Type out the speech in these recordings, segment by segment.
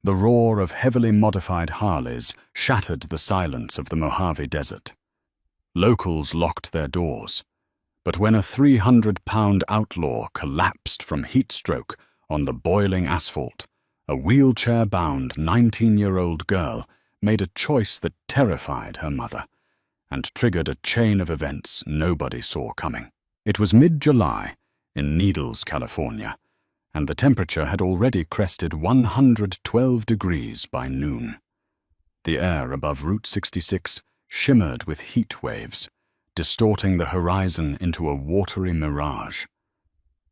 The roar of heavily modified Harleys shattered the silence of the Mojave Desert. Locals locked their doors, but when a 300-pound outlaw collapsed from heat stroke on the boiling asphalt, a wheelchair-bound 19-year-old girl made a choice that terrified her mother and triggered a chain of events nobody saw coming. It was mid-July in Needles, California, and the temperature had already crested 112 degrees by noon. The air above Route 66 shimmered with heat waves, distorting the horizon into a watery mirage.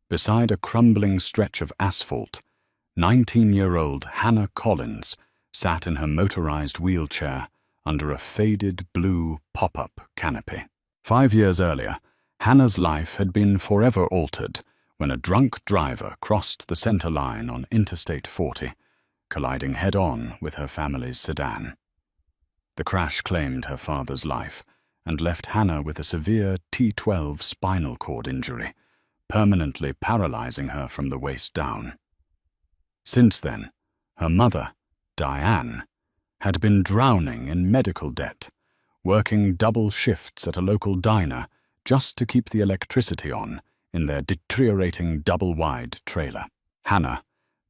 Beside a crumbling stretch of asphalt, 19-year-old Hannah Collins sat in her motorized wheelchair under a faded blue pop-up canopy. 5 years earlier, Hannah's life had been forever altered when a drunk driver crossed the center line on Interstate 40, colliding head-on with her family's sedan. The crash claimed her father's life and left Hannah with a severe T12 spinal cord injury, permanently paralyzing her from the waist down. Since then, her mother, Diane, had been drowning in medical debt, working double shifts at a local diner just to keep the electricity on in their deteriorating double-wide trailer. Hannah,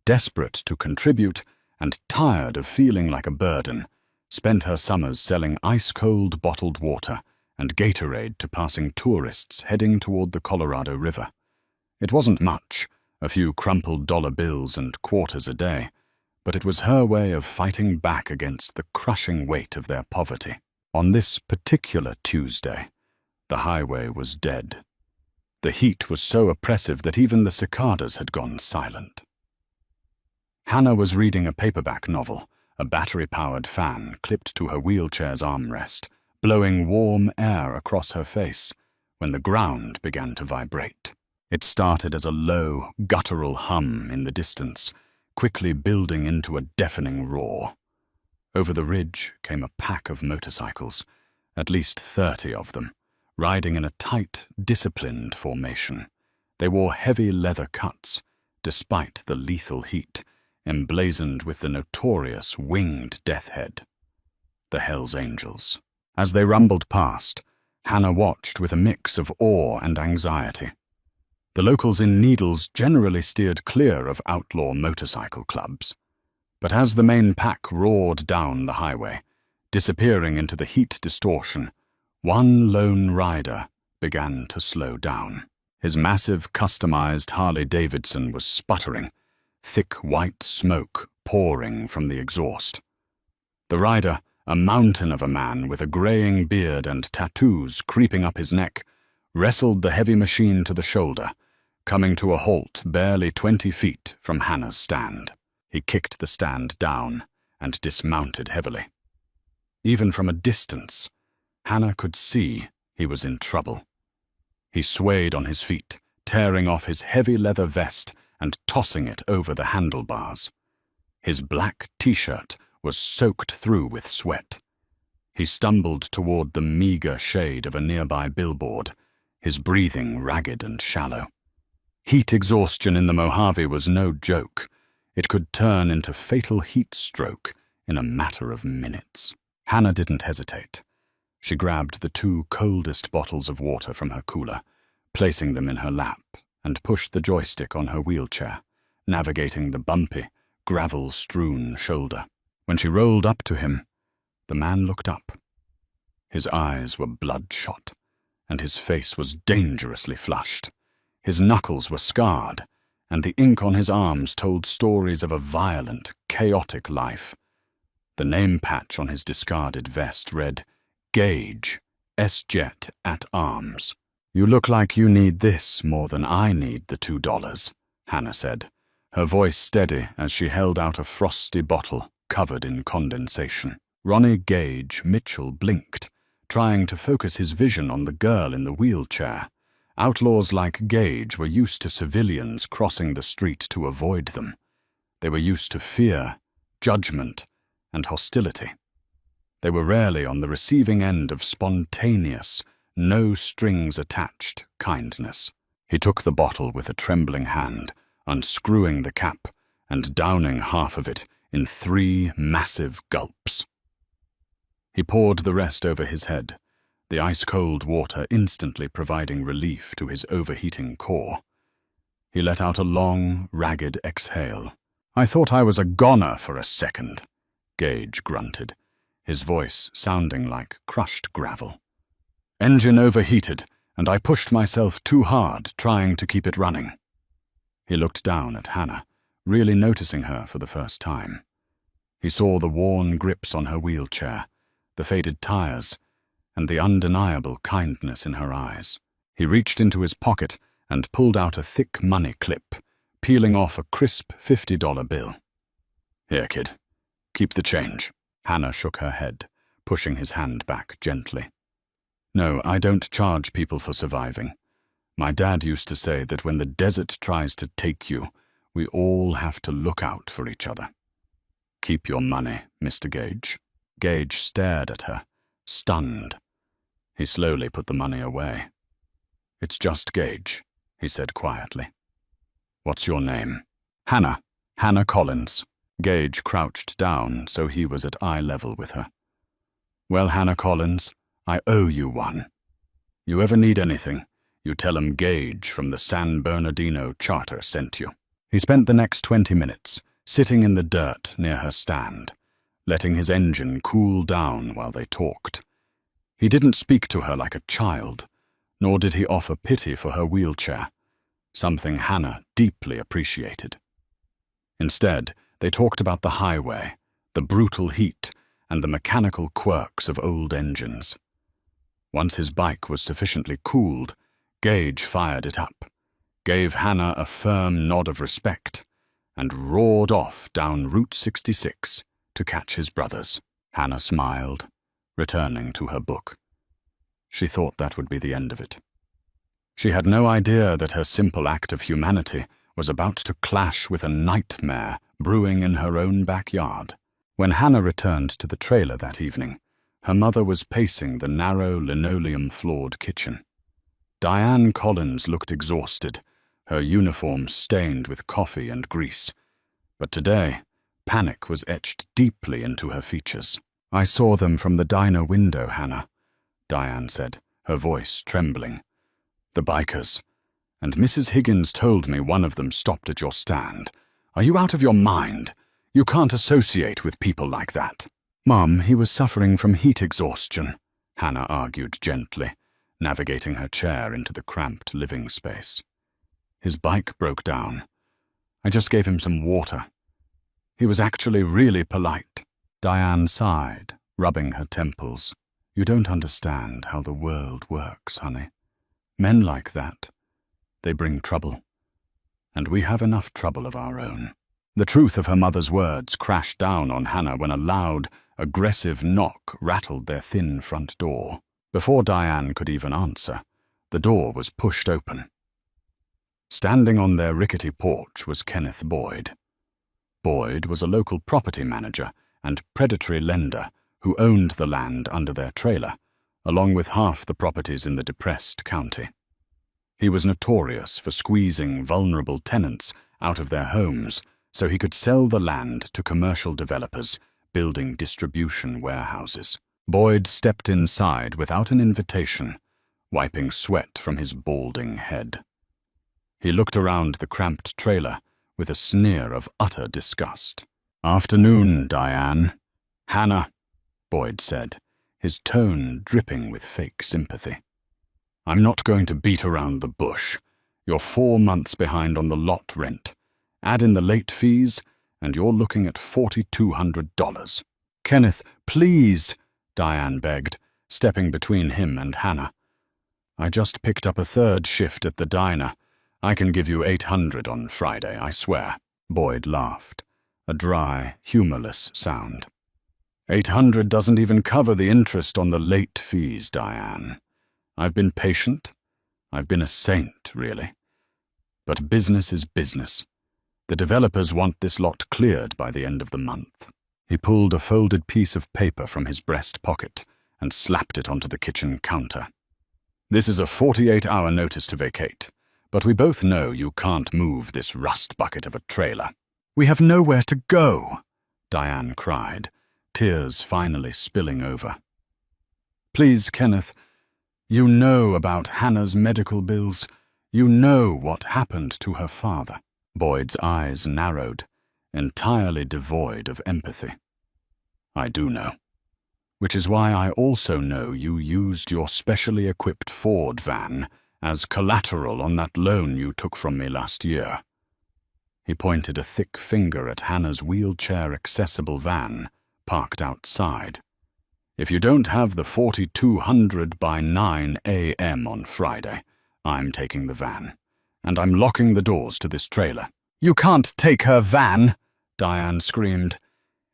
desperate to contribute and tired of feeling like a burden, spent her summers selling ice-cold bottled water and Gatorade to passing tourists heading toward the Colorado River. It wasn't much, a few crumpled dollar bills and quarters a day, but it was her way of fighting back against the crushing weight of their poverty. On this particular Tuesday, the highway was dead. The heat was so oppressive that even the cicadas had gone silent. Hannah was reading a paperback novel, a battery-powered fan clipped to her wheelchair's armrest, blowing warm air across her face, when the ground began to vibrate. It started as a low, guttural hum in the distance, quickly building into a deafening roar. Over the ridge came a pack of motorcycles, at least 30 of them, riding in a tight, disciplined formation. They wore heavy leather cuts, despite the lethal heat, emblazoned with the notorious winged death head. The Hells Angels. As they rumbled past, Hannah watched with a mix of awe and anxiety. The locals in Needles generally steered clear of outlaw motorcycle clubs. But as the main pack roared down the highway, disappearing into the heat distortion, one lone rider began to slow down. His massive, customized Harley-Davidson was sputtering, thick white smoke pouring from the exhaust. The rider, a mountain of a man with a graying beard and tattoos creeping up his neck, wrestled the heavy machine to the shoulder, coming to a halt barely 20 feet from Hannah's stand. He kicked the stand down and dismounted heavily. Even from a distance, Hannah could see he was in trouble. He swayed on his feet, tearing off his heavy leather vest and tossing it over the handlebars. His black t-shirt was soaked through with sweat. He stumbled toward the meager shade of a nearby billboard, his breathing ragged and shallow. Heat exhaustion in the Mojave was no joke. It could turn into fatal heat stroke in a matter of minutes. Hannah didn't hesitate. She grabbed the 2 coldest bottles of water from her cooler, placing them in her lap, and pushed the joystick on her wheelchair, navigating the bumpy, gravel-strewn shoulder. When she rolled up to him, the man looked up. His eyes were bloodshot, and his face was dangerously flushed. His knuckles were scarred, and the ink on his arms told stories of a violent, chaotic life. The name patch on his discarded vest read, "Gage, S-Jet at Arms." "You look like you need this more than I need the $2, Hannah said, her voice steady as she held out a frosty bottle covered in condensation. Ronnie Gage Mitchell blinked, trying to focus his vision on the girl in the wheelchair. Outlaws like Gage were used to civilians crossing the street to avoid them. They were used to fear, judgment, and hostility. They were rarely on the receiving end of spontaneous, no-strings-attached kindness. He took the bottle with a trembling hand, unscrewing the cap and downing half of it in 3 massive gulps. He poured the rest over his head, the ice-cold water instantly providing relief to his overheating core. He let out a long, ragged exhale. "I thought I was a goner for a second," Gage grunted, his voice sounding like crushed gravel. "Engine overheated, and I pushed myself too hard trying to keep it running." He looked down at Hannah, really noticing her for the first time. He saw the worn grips on her wheelchair, the faded tires, and the undeniable kindness in her eyes. He reached into his pocket and pulled out a thick money clip, peeling off a crisp $50 bill. "Here, kid. Keep the change." Hannah shook her head, pushing his hand back gently. "No, I don't charge people for surviving. My dad used to say that when the desert tries to take you, we all have to look out for each other." "Keep your money, Mr. Gage." Gage stared at her, stunned. He slowly put the money away. "It's just Gage," he said quietly. "What's your name?" "Hannah. Hannah Collins." Gage crouched down so he was at eye level with her. "Well, Hannah Collins, I owe you one. You ever need anything, you tell 'em Gage from the San Bernardino Charter sent you." He spent the next 20 minutes sitting in the dirt near her stand, letting his engine cool down while they talked. He didn't speak to her like a child, nor did he offer pity for her wheelchair, something Hannah deeply appreciated. Instead, they talked about the highway, the brutal heat, and the mechanical quirks of old engines. Once his bike was sufficiently cooled, Gage fired it up, gave Hannah a firm nod of respect, and roared off down Route 66 to catch his brothers. Hannah smiled, returning to her book. She thought that would be the end of it. She had no idea that her simple act of humanity was about to clash with a nightmare brewing in her own backyard. When Hannah returned to the trailer that evening, her mother was pacing the narrow linoleum-floored kitchen. Diane Collins looked exhausted, her uniform stained with coffee and grease. But today, panic was etched deeply into her features. "I saw them from the diner window, Hannah," Diane said, her voice trembling. "The bikers. And Mrs. Higgins told me one of them stopped at your stand. Are you out of your mind? You can't associate with people like that." "Mom, he was suffering from heat exhaustion," Hannah argued gently, navigating her chair into the cramped living space. "His bike broke down. I just gave him some water. He was actually really polite." Diane sighed, rubbing her temples. "You don't understand how the world works, honey. Men like that, they bring trouble. And we have enough trouble of our own." The truth of her mother's words crashed down on Hannah when a loud, aggressive knock rattled their thin front door. Before Diane could even answer, the door was pushed open. Standing on their rickety porch was Kenneth Boyd. Boyd was a local property manager and predatory lender who owned the land under their trailer, along with half the properties in the depressed county. He was notorious for squeezing vulnerable tenants out of their homes so he could sell the land to commercial developers building distribution warehouses. Boyd stepped inside without an invitation, wiping sweat from his balding head. He looked around the cramped trailer with a sneer of utter disgust. "Afternoon, Diane." "Hannah," Boyd said, his tone dripping with fake sympathy. "I'm not going to beat around the bush. You're 4 months behind on the lot rent. Add in the late fees, and you're looking at $4,200. "Kenneth, please," Diane begged, stepping between him and Hannah. "I just picked up a 3rd shift at the diner. I can give you $800 on Friday, I swear." Boyd laughed, a dry, humorless sound. $800 doesn't even cover the interest on the late fees, Diane. I've been patient. I've been a saint, really. But business is business. The developers want this lot cleared by the end of the month." He pulled a folded piece of paper from his breast pocket and slapped it onto the kitchen counter. "This is a 48-hour notice to vacate, but we both know you can't move this rust bucket of a trailer." "We have nowhere to go," Diane cried, tears finally spilling over. "Please, Kenneth, you know about Hannah's medical bills. You know what happened to her father." Boyd's eyes narrowed, entirely devoid of empathy. "I do know. Which is why I also know you used your specially equipped Ford van as collateral on that loan you took from me last year." He pointed a thick finger at Hannah's wheelchair-accessible van parked outside. "If you don't have the 4200 by 9 a.m. on Friday, I'm taking the van, and I'm locking the doors to this trailer." "You can't take her van!" Diane screamed.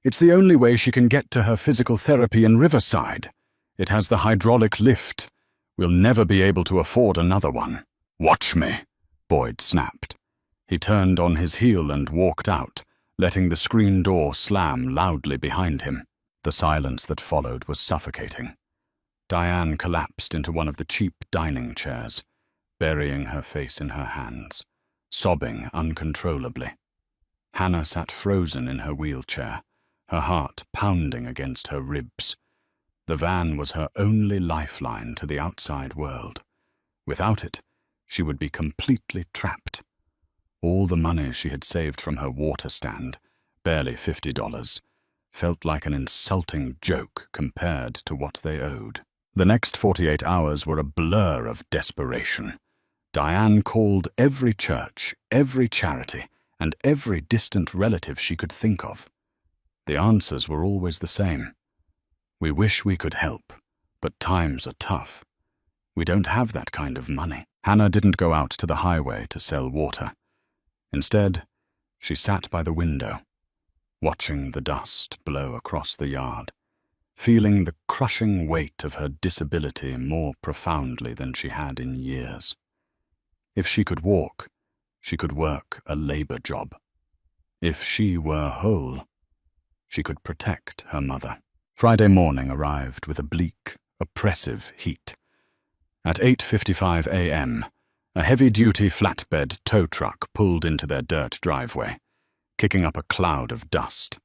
"It's the only way she can get to her physical therapy in Riverside. It has the hydraulic lift. We'll never be able to afford another one." "Watch me," Boyd snapped. He turned on his heel and walked out, letting the screen door slam loudly behind him. The silence that followed was suffocating. Diane collapsed into one of the cheap dining chairs, burying her face in her hands, sobbing uncontrollably. Hannah sat frozen in her wheelchair, her heart pounding against her ribs. The van was her only lifeline to the outside world. Without it, she would be completely trapped. All the money she had saved from her water stand, barely $50, felt like an insulting joke compared to what they owed. The next 48 hours were a blur of desperation. Diane called every church, every charity, and every distant relative she could think of. The answers were always the same. "We wish we could help, but times are tough. We don't have that kind of money." Hannah didn't go out to the highway to sell water. Instead, she sat by the window, watching the dust blow across the yard, feeling the crushing weight of her disability more profoundly than she had in years. If she could walk, she could work a labor job. If she were whole, she could protect her mother. Friday morning arrived with a bleak, oppressive heat. At 8:55 a.m., a heavy-duty flatbed tow truck pulled into their dirt driveway, kicking up a cloud of dust.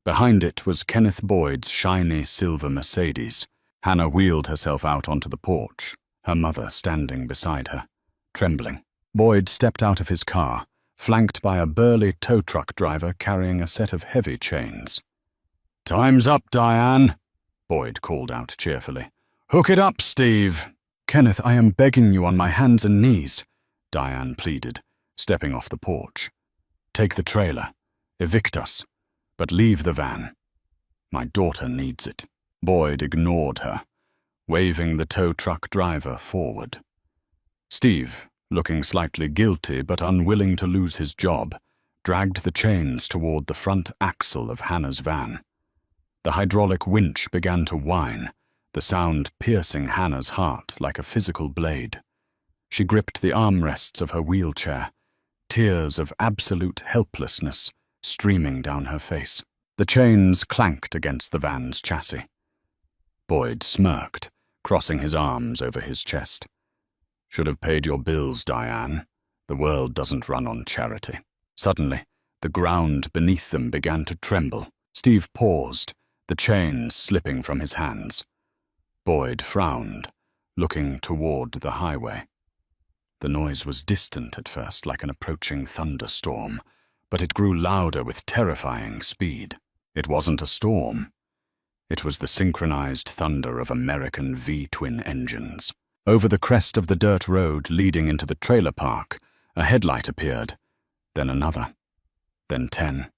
Behind it was Kenneth Boyd's shiny silver Mercedes. Hannah wheeled herself out onto the porch, her mother standing beside her, trembling. Boyd stepped out of his car, flanked by a burly tow truck driver carrying a set of heavy chains. "Time's up, Diane," Boyd called out cheerfully. "Hook it up, Steve." "Kenneth, I am begging you on my hands and knees," Diane pleaded, stepping off the porch. "Take the trailer. Evict us. But leave the van. My daughter needs it." Boyd ignored her, waving the tow truck driver forward. Steve, looking slightly guilty but unwilling to lose his job, dragged the chains toward the front axle of Hannah's van. The hydraulic winch began to whine, the sound piercing Hannah's heart like a physical blade. She gripped the armrests of her wheelchair, tears of absolute helplessness streaming down her face. The chains clanked against the van's chassis. Boyd smirked, crossing his arms over his chest. "Should have paid your bills, Diane. The world doesn't run on charity." Suddenly, the ground beneath them began to tremble. Steve paused, the chains slipping from his hands. Boyd frowned, looking toward the highway. The noise was distant at first, like an approaching thunderstorm, but it grew louder with terrifying speed. It wasn't a storm. It was the synchronized thunder of American V-twin engines. Over the crest of the dirt road leading into the trailer park, a headlight appeared, then another, then 10,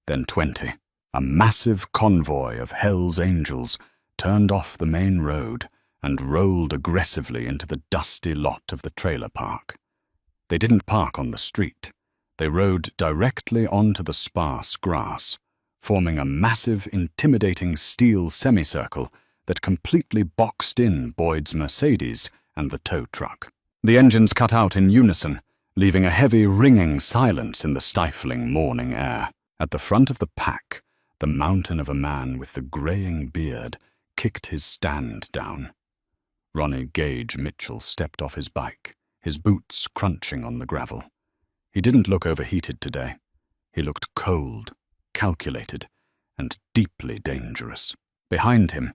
then 20. A massive convoy of Hell's Angels turned off the main road and rolled aggressively into the dusty lot of the trailer park. They didn't park on the street. They rode directly onto the sparse grass, forming a massive, intimidating steel semicircle that completely boxed in Boyd's Mercedes and the tow truck. The engines cut out in unison, leaving a heavy, ringing silence in the stifling morning air. At the front of the pack, the mountain of a man with the graying beard kicked his stand down. Ronnie Gage Mitchell stepped off his bike, his boots crunching on the gravel. He didn't look overheated today. He looked cold, calculated and deeply dangerous. Behind him,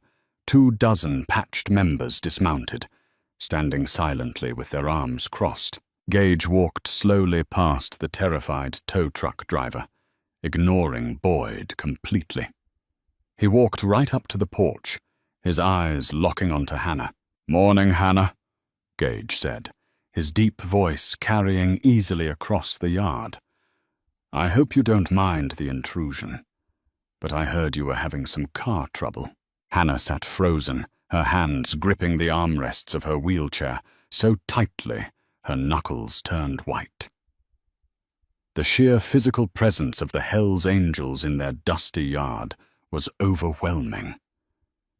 24 patched members dismounted, standing silently with their arms crossed. Gage walked slowly past the terrified tow truck driver, ignoring Boyd completely. He walked right up to the porch, his eyes locking onto Hannah. "Morning, Hannah," Gage said, his deep voice carrying easily across the yard. "I hope you don't mind the intrusion, but I heard you were having some car trouble." Hannah sat frozen, her hands gripping the armrests of her wheelchair so tightly her knuckles turned white. The sheer physical presence of the Hells Angels in their dusty yard was overwhelming.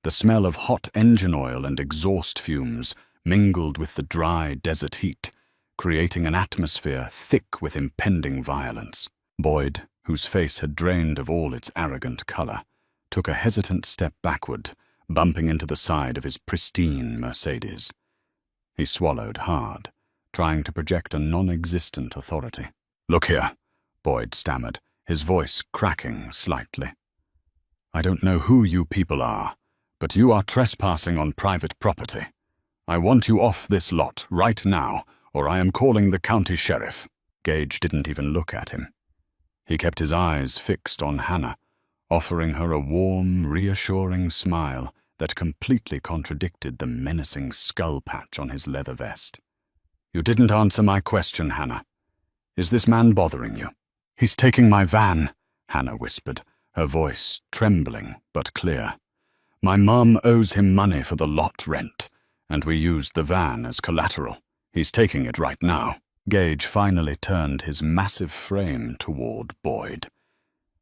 The smell of hot engine oil and exhaust fumes mingled with the dry desert heat, creating an atmosphere thick with impending violence. Boyd, whose face had drained of all its arrogant color, took a hesitant step backward, bumping into the side of his pristine Mercedes. He swallowed hard, trying to project a non-existent authority. "Look here," Boyd stammered, his voice cracking slightly. "I don't know who you people are, but you are trespassing on private property. I want you off this lot right now, or I am calling the county sheriff." Gage didn't even look at him. He kept his eyes fixed on Hannah, offering her a warm, reassuring smile that completely contradicted the menacing skull patch on his leather vest. "You didn't answer my question, Hannah. Is this man bothering you?" "He's taking my van," Hannah whispered, her voice trembling but clear. "My mom owes him money for the lot rent, and we used the van as collateral. He's taking it right now." Gage finally turned his massive frame toward Boyd.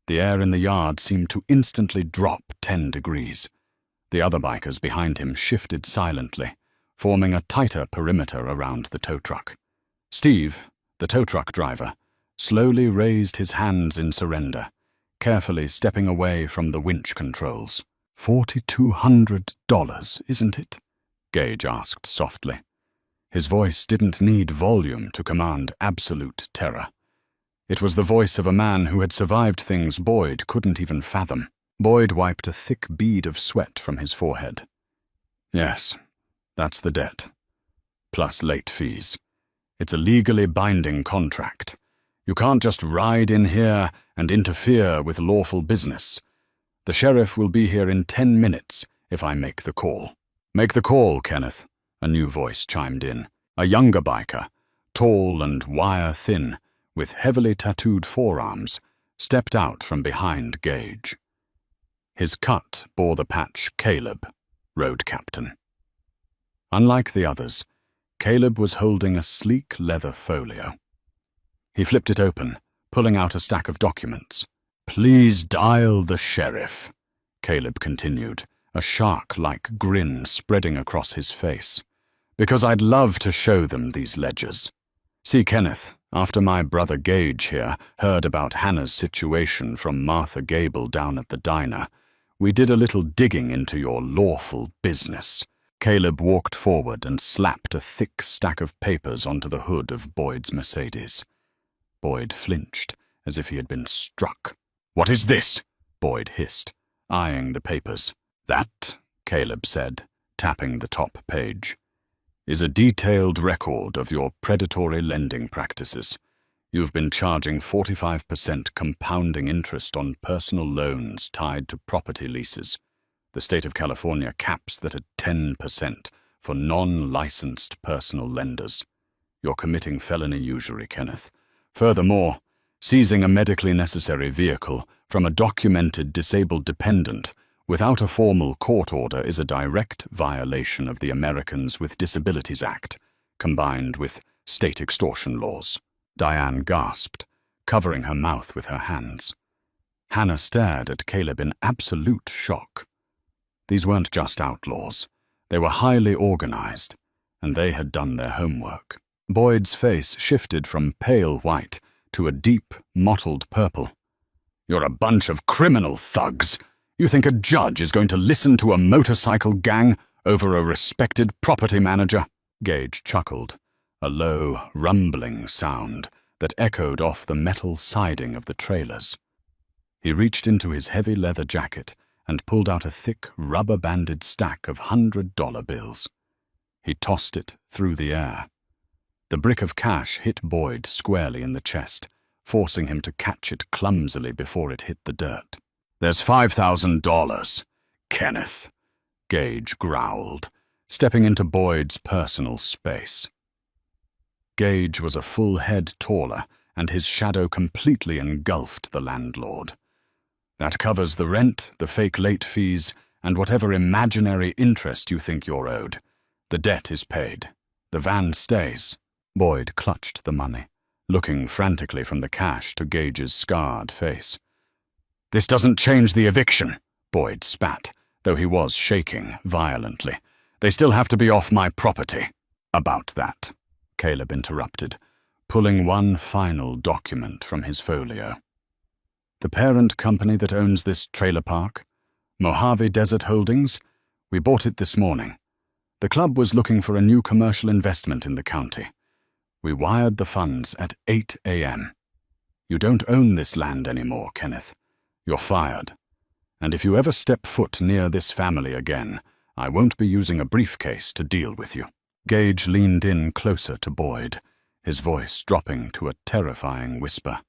The air in the yard seemed to instantly drop 10 degrees. The other bikers behind him shifted silently, forming a tighter perimeter around the tow truck. Steve, the tow truck driver, slowly raised his hands in surrender, carefully stepping away from the winch controls. $4,200, isn't it?" Gage asked softly. His voice didn't need volume to command absolute terror. It was the voice of a man who had survived things Boyd couldn't even fathom. Boyd wiped a thick bead of sweat from his forehead. "Yes, that's the debt. Plus late fees. It's a legally binding contract. You can't just ride in here and interfere with lawful business. The sheriff will be here in 10 minutes if I make the call." "Make the call, Kenneth," a new voice chimed in. A younger biker, tall and wire-thin, with heavily tattooed forearms, stepped out from behind Gage. His cut bore the patch Caleb, road captain. Unlike the others, Caleb was holding a sleek leather folio. He flipped it open, pulling out a stack of documents. "Please dial the sheriff," Caleb continued, a shark-like grin spreading across his face, "because I'd love to show them these ledgers. See, Kenneth, after my brother Gage here heard about Hannah's situation from Martha Gable down at the diner, we did a little digging into your lawful business." Caleb walked forward and slapped a thick stack of papers onto the hood of Boyd's Mercedes. Boyd flinched, as if he had been struck. "What is this?" Boyd hissed, eyeing the papers. "That," Caleb said, tapping the top page, "is a detailed record of your predatory lending practices. You've been charging 45% compounding interest on personal loans tied to property leases. The state of California caps that at 10% for non-licensed personal lenders. You're committing felony usury, Kenneth. Furthermore, seizing a medically necessary vehicle from a documented disabled dependent without a formal court order is a direct violation of the Americans with Disabilities Act, combined with state extortion laws." Diane gasped, covering her mouth with her hands. Hannah stared at Caleb in absolute shock. These weren't just outlaws. They were highly organized, and they had done their homework. Boyd's face shifted from pale white to a deep, mottled purple. "You're a bunch of criminal thugs. You think a judge is going to listen to a motorcycle gang over a respected property manager?" Gage chuckled, a low, rumbling sound that echoed off the metal siding of the trailers. He reached into his heavy leather jacket and pulled out a thick, rubber-banded stack of $100 bills. He tossed it through the air. The brick of cash hit Boyd squarely in the chest, forcing him to catch it clumsily before it hit the dirt. "There's $5,000, Kenneth," Gage growled, stepping into Boyd's personal space. Gage was a full head taller, and his shadow completely engulfed the landlord. "That covers the rent, the fake late fees, and whatever imaginary interest you think you're owed. The debt is paid. The van stays." Boyd clutched the money, looking frantically from the cash to Gage's scarred face. "This doesn't change the eviction," Boyd spat, though he was shaking violently. "They still have to be off my property." "About that," Caleb interrupted, pulling one final document from his folio. "The parent company that owns this trailer park, Mojave Desert Holdings, we bought it this morning. The club was looking for a new commercial investment in the county. We wired the funds at 8 a.m. You don't own this land anymore, Kenneth. You're fired. And if you ever step foot near this family again, I won't be using a briefcase to deal with you." Gage leaned in closer to Boyd, his voice dropping to a terrifying whisper.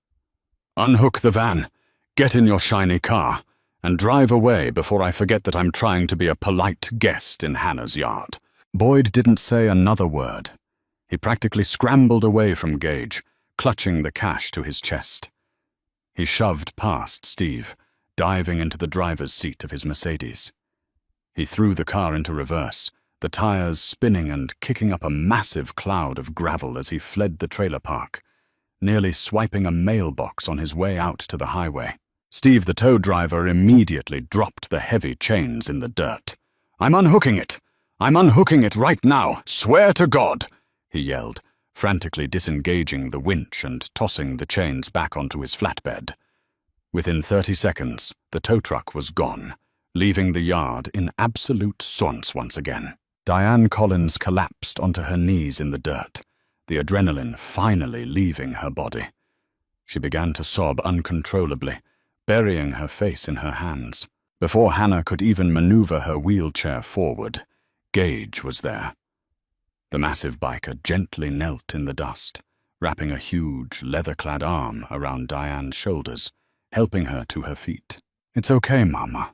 "Unhook the van, get in your shiny car, and drive away before I forget that I'm trying to be a polite guest in Hannah's yard." Boyd didn't say another word. He practically scrambled away from Gage, clutching the cash to his chest. He shoved past Steve, diving into the driver's seat of his Mercedes. He threw the car into reverse, the tires spinning and kicking up a massive cloud of gravel as he fled the trailer park, nearly swiping a mailbox on his way out to the highway. Steve, the tow driver, immediately dropped the heavy chains in the dirt. "I'm unhooking it! I'm unhooking it right now! Swear to God!" he yelled, frantically disengaging the winch and tossing the chains back onto his flatbed. Within 30 seconds, the tow truck was gone, leaving the yard in absolute sonce once again. Diane Collins collapsed onto her knees in the dirt, the adrenaline finally leaving her body. She began to sob uncontrollably, burying her face in her hands. Before Hannah could even maneuver her wheelchair forward, Gage was there. The massive biker gently knelt in the dust, wrapping a huge, leather-clad arm around Diane's shoulders, helping her to her feet. "It's okay, Mama,"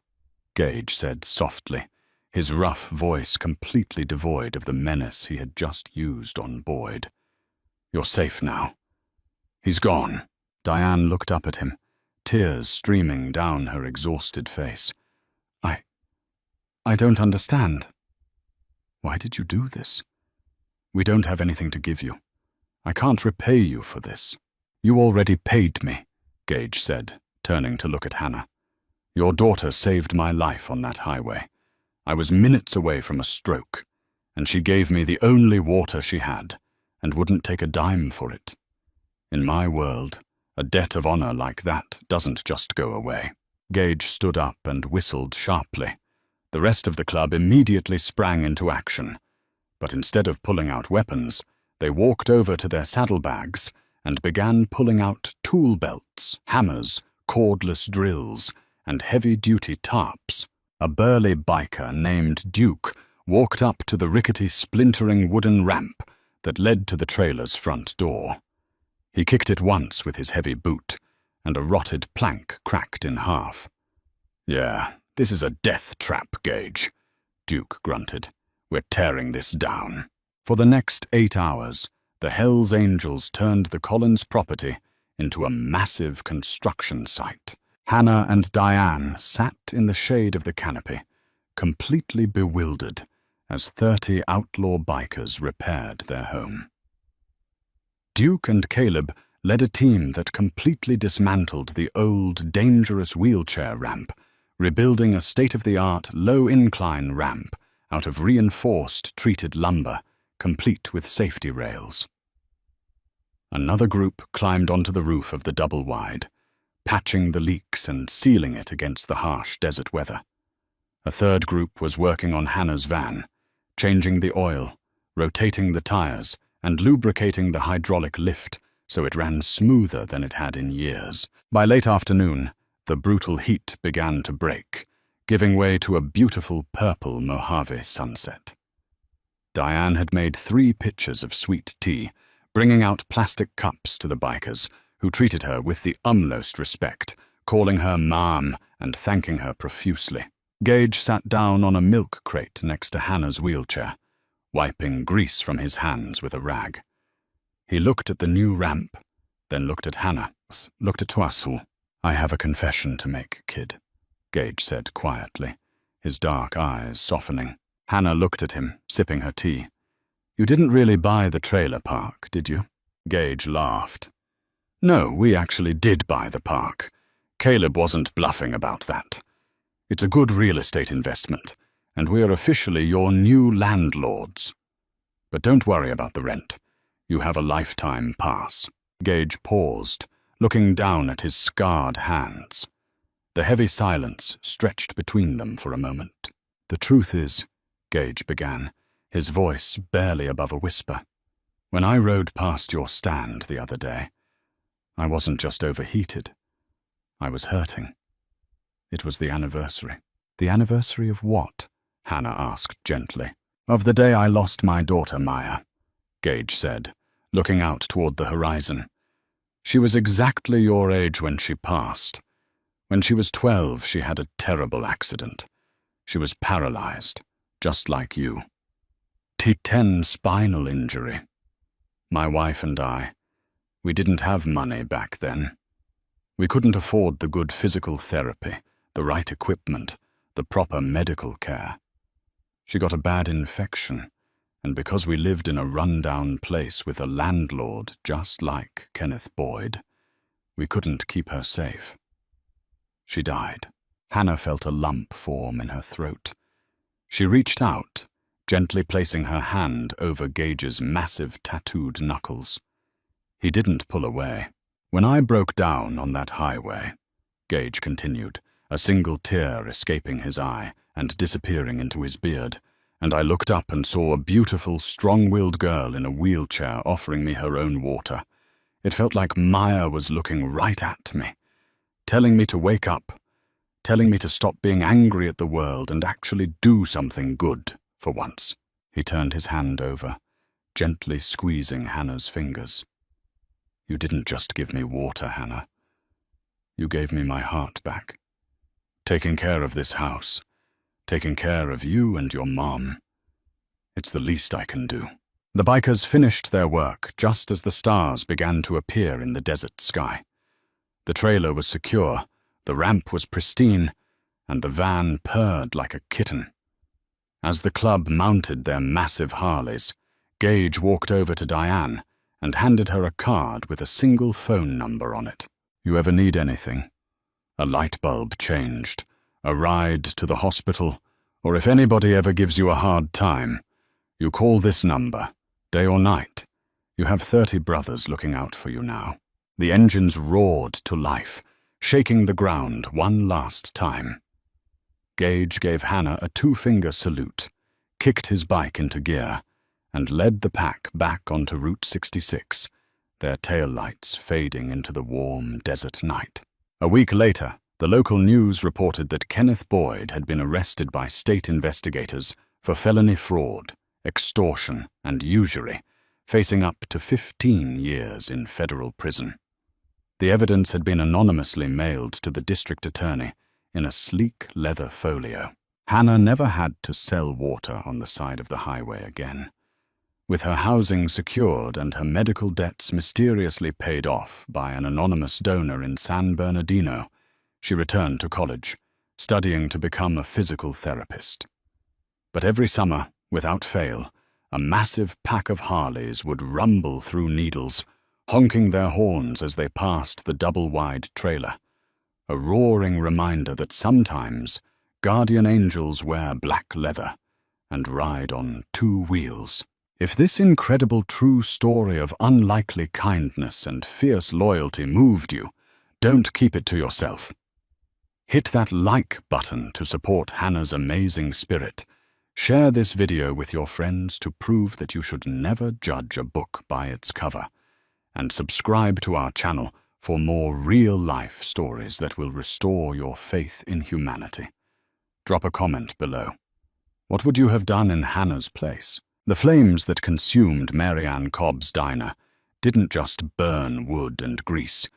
Gage said softly, his rough voice completely devoid of the menace he had just used on Boyd. "You're safe now." "He's gone." Diane looked up at him, tears streaming down her exhausted face. I don't understand. Why did you do this? We don't have anything to give you. I can't repay you for this." "You already paid me," Gage said, turning to look at Hannah. "Your daughter saved my life on that highway. I was minutes away from a stroke, and she gave me the only water she had, and wouldn't take a dime for it. In my world, a debt of honor like that doesn't just go away." Gage stood up and whistled sharply. The rest of the club immediately sprang into action, but instead of pulling out weapons, they walked over to their saddlebags and began pulling out tool belts, hammers, cordless drills, and heavy-duty tarps. A burly biker named Duke walked up to the rickety, splintering wooden ramp that led to the trailer's front door. He kicked it once with his heavy boot, and a rotted plank cracked in half. "Yeah, this is a death trap, Gage," Duke grunted. "We're tearing this down." For the next 8 hours, the Hells Angels turned the Collins property into a massive construction site. Hannah and Diane sat in the shade of the canopy, completely bewildered, as 30 outlaw bikers repaired their home. Duke and Caleb led a team that completely dismantled the old, dangerous wheelchair ramp, rebuilding a state-of-the-art, low-incline ramp out of reinforced treated lumber, complete with safety rails. Another group climbed onto the roof of the double-wide, patching the leaks and sealing it against the harsh desert weather. A third group was working on Hannah's van, changing the oil, rotating the tires, and lubricating the hydraulic lift so it ran smoother than it had in years. By late afternoon, The brutal heat began to break, giving way to a beautiful purple Mojave sunset. Diane had made 3 pitchers of sweet tea, bringing out plastic cups to the bikers, who treated her with the utmost respect, calling her Mom and thanking her profusely. Gage sat down on a milk crate next to Hannah's wheelchair, wiping grease from his hands with a rag. He looked at the new ramp, then looked at Hannah, looked at Toisu. "I have a confession to make, kid," Gage said quietly, his dark eyes softening. Hannah looked at him, sipping her tea. "You didn't really buy the trailer park, did you?" Gage laughed. "No, we actually did buy the park. Caleb wasn't bluffing about that. It's a good real estate investment, and we are officially your new landlords. But don't worry about the rent. You have a lifetime pass." Gage paused, looking down at his scarred hands. The heavy silence stretched between them for a moment. "The truth is," Gage began, his voice barely above a whisper, "when I rode past your stand the other day, I wasn't just overheated. I was hurting. It was the anniversary." "The anniversary of what?" Hannah asked gently. "Of the day I lost my daughter, Maya," Gage said, looking out toward the horizon. "She was exactly your age when she passed. When she was 12, she had a terrible accident. She was paralyzed, just like you. T10 spinal injury. My wife and I, we didn't have money back then. We couldn't afford the good physical therapy, the right equipment, the proper medical care. She got a bad infection, and because we lived in a run-down place with a landlord just like Kenneth Boyd, we couldn't keep her safe. She died." Hannah felt a lump form in her throat. She reached out, gently placing her hand over Gage's massive tattooed knuckles. He didn't pull away. "When I broke down on that highway," Gage continued, a single tear escaping his eye and disappearing into his beard, "and I looked up and saw a beautiful, strong-willed girl in a wheelchair offering me her own water. It felt like Maya was looking right at me, telling me to wake up, telling me to stop being angry at the world and actually do something good for once." He turned his hand over, gently squeezing Hannah's fingers. "You didn't just give me water, Hannah. You gave me my heart back. Taking care of this house, taking care of you and your mom. It's the least I can do." The bikers finished their work just as the stars began to appear in the desert sky. The trailer was secure, the ramp was pristine, and the van purred like a kitten. As the club mounted their massive Harleys, Gage walked over to Diane and handed her a card with a single phone number on it. "You ever need anything? A light bulb changed, a ride to the hospital, or if anybody ever gives you a hard time, you call this number, day or night. You have 30 brothers looking out for you now." The engines roared to life, shaking the ground one last time. Gage gave Hannah a 2-finger salute, kicked his bike into gear, and led the pack back onto Route 66, their taillights fading into the warm desert night. A week later, the local news reported that Kenneth Boyd had been arrested by state investigators for felony fraud, extortion, and usury, facing up to 15 years in federal prison. The evidence had been anonymously mailed to the district attorney in a sleek leather folio. Hannah never had to sell water on the side of the highway again. With her housing secured and her medical debts mysteriously paid off by an anonymous donor in San Bernardino, she returned to college, studying to become a physical therapist. But every summer, without fail, a massive pack of Harleys would rumble through Needles, honking their horns as they passed the double-wide trailer, a roaring reminder that sometimes guardian angels wear black leather and ride on 2 wheels. If this incredible true story of unlikely kindness and fierce loyalty moved you, don't keep it to yourself. Hit that like button to support Hannah's amazing spirit. Share this video with your friends to prove that you should never judge a book by its cover. And subscribe to our channel for more real-life stories that will restore your faith in humanity. Drop a comment below. What would you have done in Hannah's place? The flames that consumed Mary Ann Cobb's diner didn't just burn wood and grease.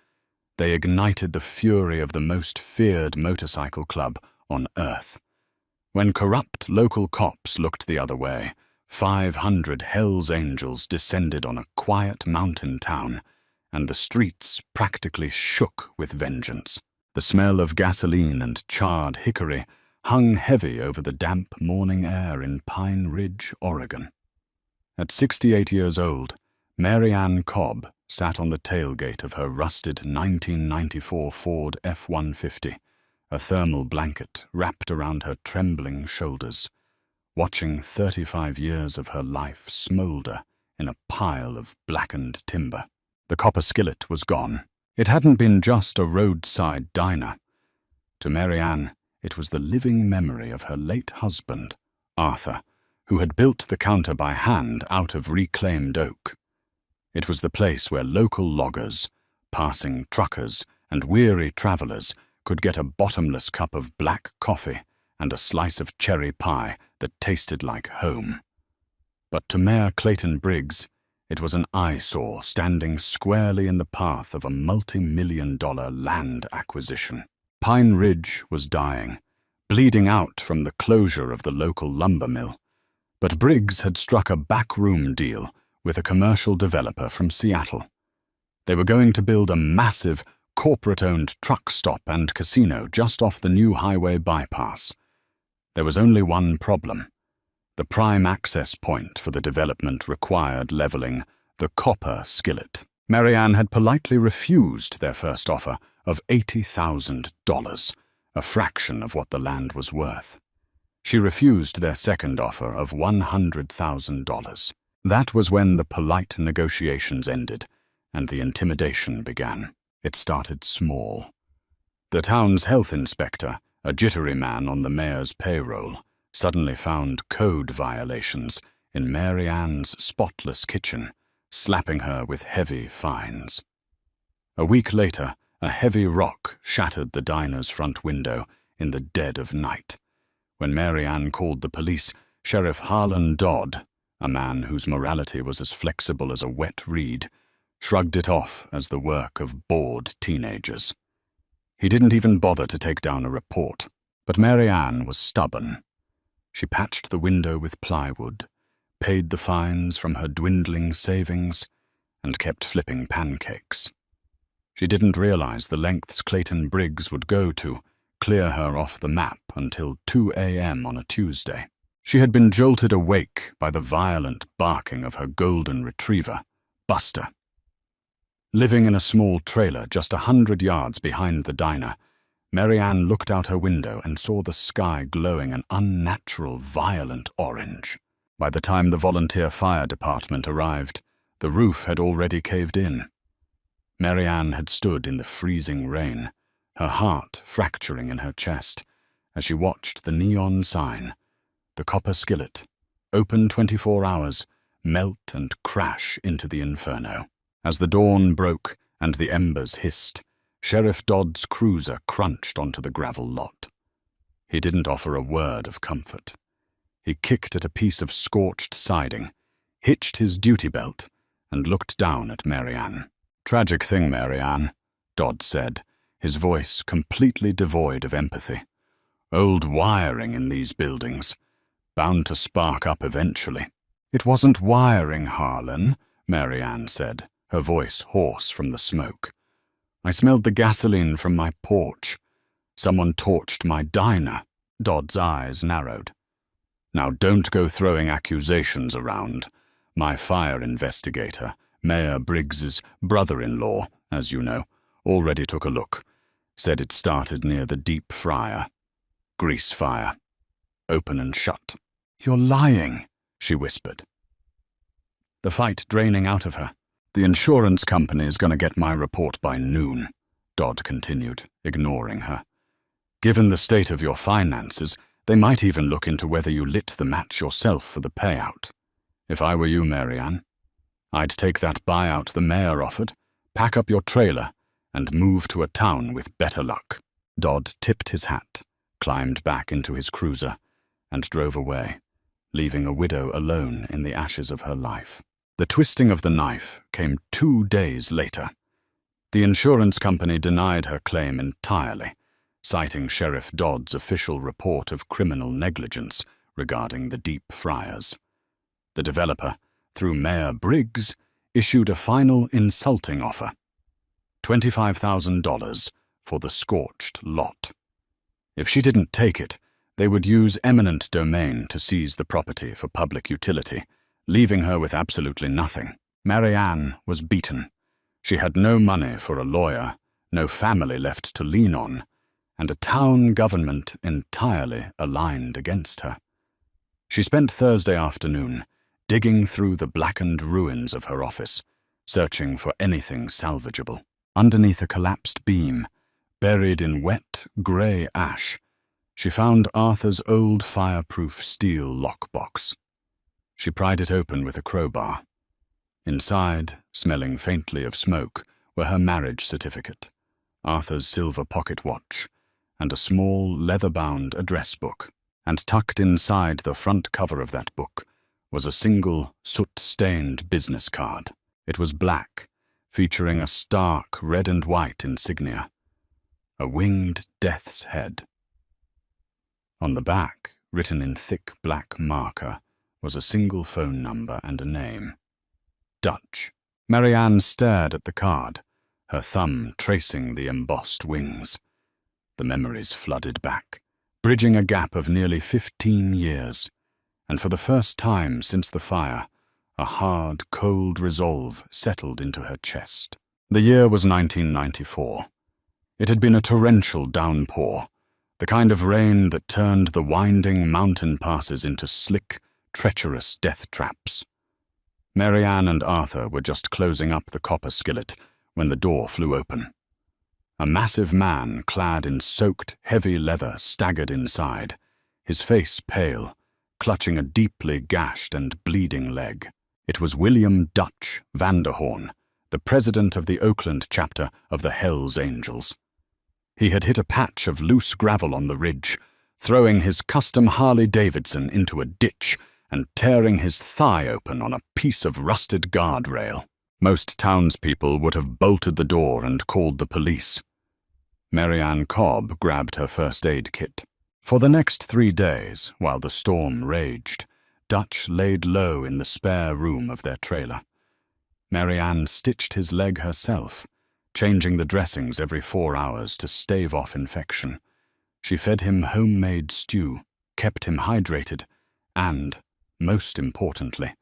They ignited the fury of the most feared motorcycle club on Earth. When corrupt local cops looked the other way, 500 Hell's Angels descended on a quiet mountain town, and the streets practically shook with vengeance. The smell of gasoline and charred hickory hung heavy over the damp morning air in Pine Ridge, Oregon. At 68 years old, Mary Ann Cobb sat on the tailgate of her rusted 1994 Ford F-150, a thermal blanket wrapped around her trembling shoulders, watching 35 years of her life smolder in a pile of blackened timber. The copper skillet was gone. It hadn't been just a roadside diner. To Mary Ann, it was the living memory of her late husband, Arthur, who had built the counter by hand out of reclaimed oak. It was the place where local loggers, passing truckers, and weary travelers could get a bottomless cup of black coffee and a slice of cherry pie that tasted like home. But to Mayor Clayton Briggs, it was an eyesore standing squarely in the path of a multi-million-dollar land acquisition. Pine Ridge was dying, bleeding out from the closure of the local lumber mill, but Briggs had struck a backroom deal with a commercial developer from Seattle. They were going to build a massive, corporate-owned truck stop and casino just off the new highway bypass. There was only one problem. The prime access point for the development required leveling the copper skillet. Mary Ann had politely refused their first offer of $80,000, a fraction of what the land was worth. She refused their second offer of $100,000. That was when the polite negotiations ended and the intimidation began. It started small. The town's health inspector, a jittery man on the mayor's payroll, suddenly found code violations in Mary Ann's spotless kitchen, slapping her with heavy fines. A week later, a heavy rock shattered the diner's front window in the dead of night. When Mary Ann called the police, Sheriff Harlan Dodd, a man whose morality was as flexible as a wet reed, shrugged it off as the work of bored teenagers. He didn't even bother to take down a report, but Mary Ann was stubborn. She patched the window with plywood, paid the fines from her dwindling savings, and kept flipping pancakes. She didn't realize the lengths Clayton Briggs would go to clear her off the map until 2 a.m. on a Tuesday. She had been jolted awake by the violent barking of her golden retriever, Buster. Living in a small trailer just 100 yards behind the diner, Mary Ann looked out her window and saw the sky glowing an unnatural, violent orange. By the time the volunteer fire department arrived, the roof had already caved in. Mary Ann had stood in the freezing rain, her heart fracturing in her chest, as she watched the neon sign, the copper skillet, open 24 hours, melt and crash into the inferno. As the dawn broke and the embers hissed, Sheriff Dodd's cruiser crunched onto the gravel lot. He didn't offer a word of comfort. He kicked at a piece of scorched siding, hitched his duty belt, and looked down at Mary Ann. "Tragic thing, Mary Ann," Dodd said, his voice completely devoid of empathy. "Old wiring in these buildings. Bound to spark up eventually." "It wasn't wiring, Harlan," Mary Ann said, her voice hoarse from the smoke. "I smelled the gasoline from my porch. Someone torched my diner." Dodd's eyes narrowed. "Now don't go throwing accusations around. My fire investigator, Mayor Briggs's brother-in-law, as you know, already took a look. Said it started near the deep fryer. Grease fire. Open and shut." "You're lying," she whispered. The fight draining out of her. "The insurance company is going to get my report by noon," Dodd continued, ignoring her. "Given the state of your finances, they might even look into whether you lit the match yourself for the payout. If I were you, Mary Ann, I'd take that buyout the mayor offered, pack up your trailer, and move to a town with better luck. Dodd tipped his hat, climbed back into his cruiser, and drove away, leaving a widow alone in the ashes of her life. The twisting of the knife came 2 days later. The insurance company denied her claim entirely, citing Sheriff Dodd's official report of criminal negligence regarding the Deep Friars. The developer, through Mayor Briggs, issued a final insulting offer: $25,000 for the scorched lot. If she didn't take it, they would use eminent domain to seize the property for public utility, leaving her with absolutely nothing. Marianne was beaten. She had no money for a lawyer, no family left to lean on, and a town government entirely aligned against her. She spent Thursday afternoon digging through the blackened ruins of her office, searching for anything salvageable. Underneath a collapsed beam, buried in wet, grey ash, she found Arthur's old fireproof steel lockbox. She pried it open with a crowbar. Inside, smelling faintly of smoke, were her marriage certificate, Arthur's silver pocket watch, and a small, leather-bound address book. And tucked inside the front cover of that book was a single, soot-stained business card. It was black, featuring a stark red and white insignia, a winged death's head. On the back, written in thick black marker, was a single phone number and a name: Dutch. Marianne stared at the card, her thumb tracing the embossed wings. The memories flooded back, bridging a gap of nearly 15 years, and for the first time since the fire, a hard, cold resolve settled into her chest. The year was 1994. It had been a torrential downpour, the kind of rain that turned the winding mountain passes into slick, treacherous death traps. Marianne and Arthur were just closing up the copper skillet when the door flew open. A massive man clad in soaked, heavy leather staggered inside, his face pale, clutching a deeply gashed and bleeding leg. It was William Dutch Vanderhorn, the president of the Oakland chapter of the Hells Angels. He had hit a patch of loose gravel on the ridge, throwing his custom Harley-Davidson into a ditch and tearing his thigh open on a piece of rusted guardrail. Most townspeople would have bolted the door and called the police. Marianne Cobb grabbed her first aid kit. For the next 3 days, while the storm raged, Dutch laid low in the spare room of their trailer. Marianne stitched his leg herself, changing the dressings every 4 hours to stave off infection. She fed him homemade stew, kept him hydrated, and, most importantly,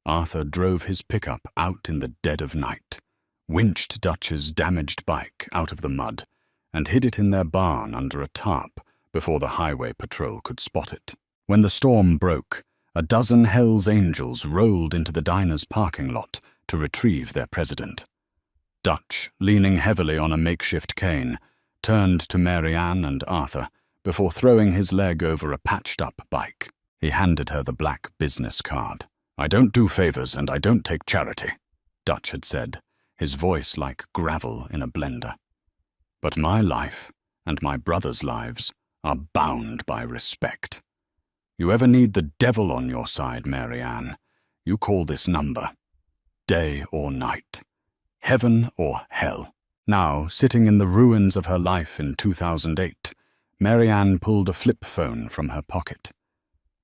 Arthur drove his pickup out in the dead of night, winched Dutch's damaged bike out of the mud, and hid it in their barn under a tarp before the highway patrol could spot it. When the storm broke, a dozen Hells Angels rolled into the diner's parking lot to retrieve their president. Dutch, leaning heavily on a makeshift cane, turned to Marianne and Arthur before throwing his leg over a patched-up bike. He handed her the black business card. "I don't do favors and I don't take charity," Dutch had said, his voice like gravel in a blender. "But my life, and my brothers' lives, are bound by respect. You ever need the devil on your side, Marianne, you call this number. Day or night. Heaven or hell." Now, sitting in the ruins of her life in 2008, Marianne pulled a flip phone from her pocket.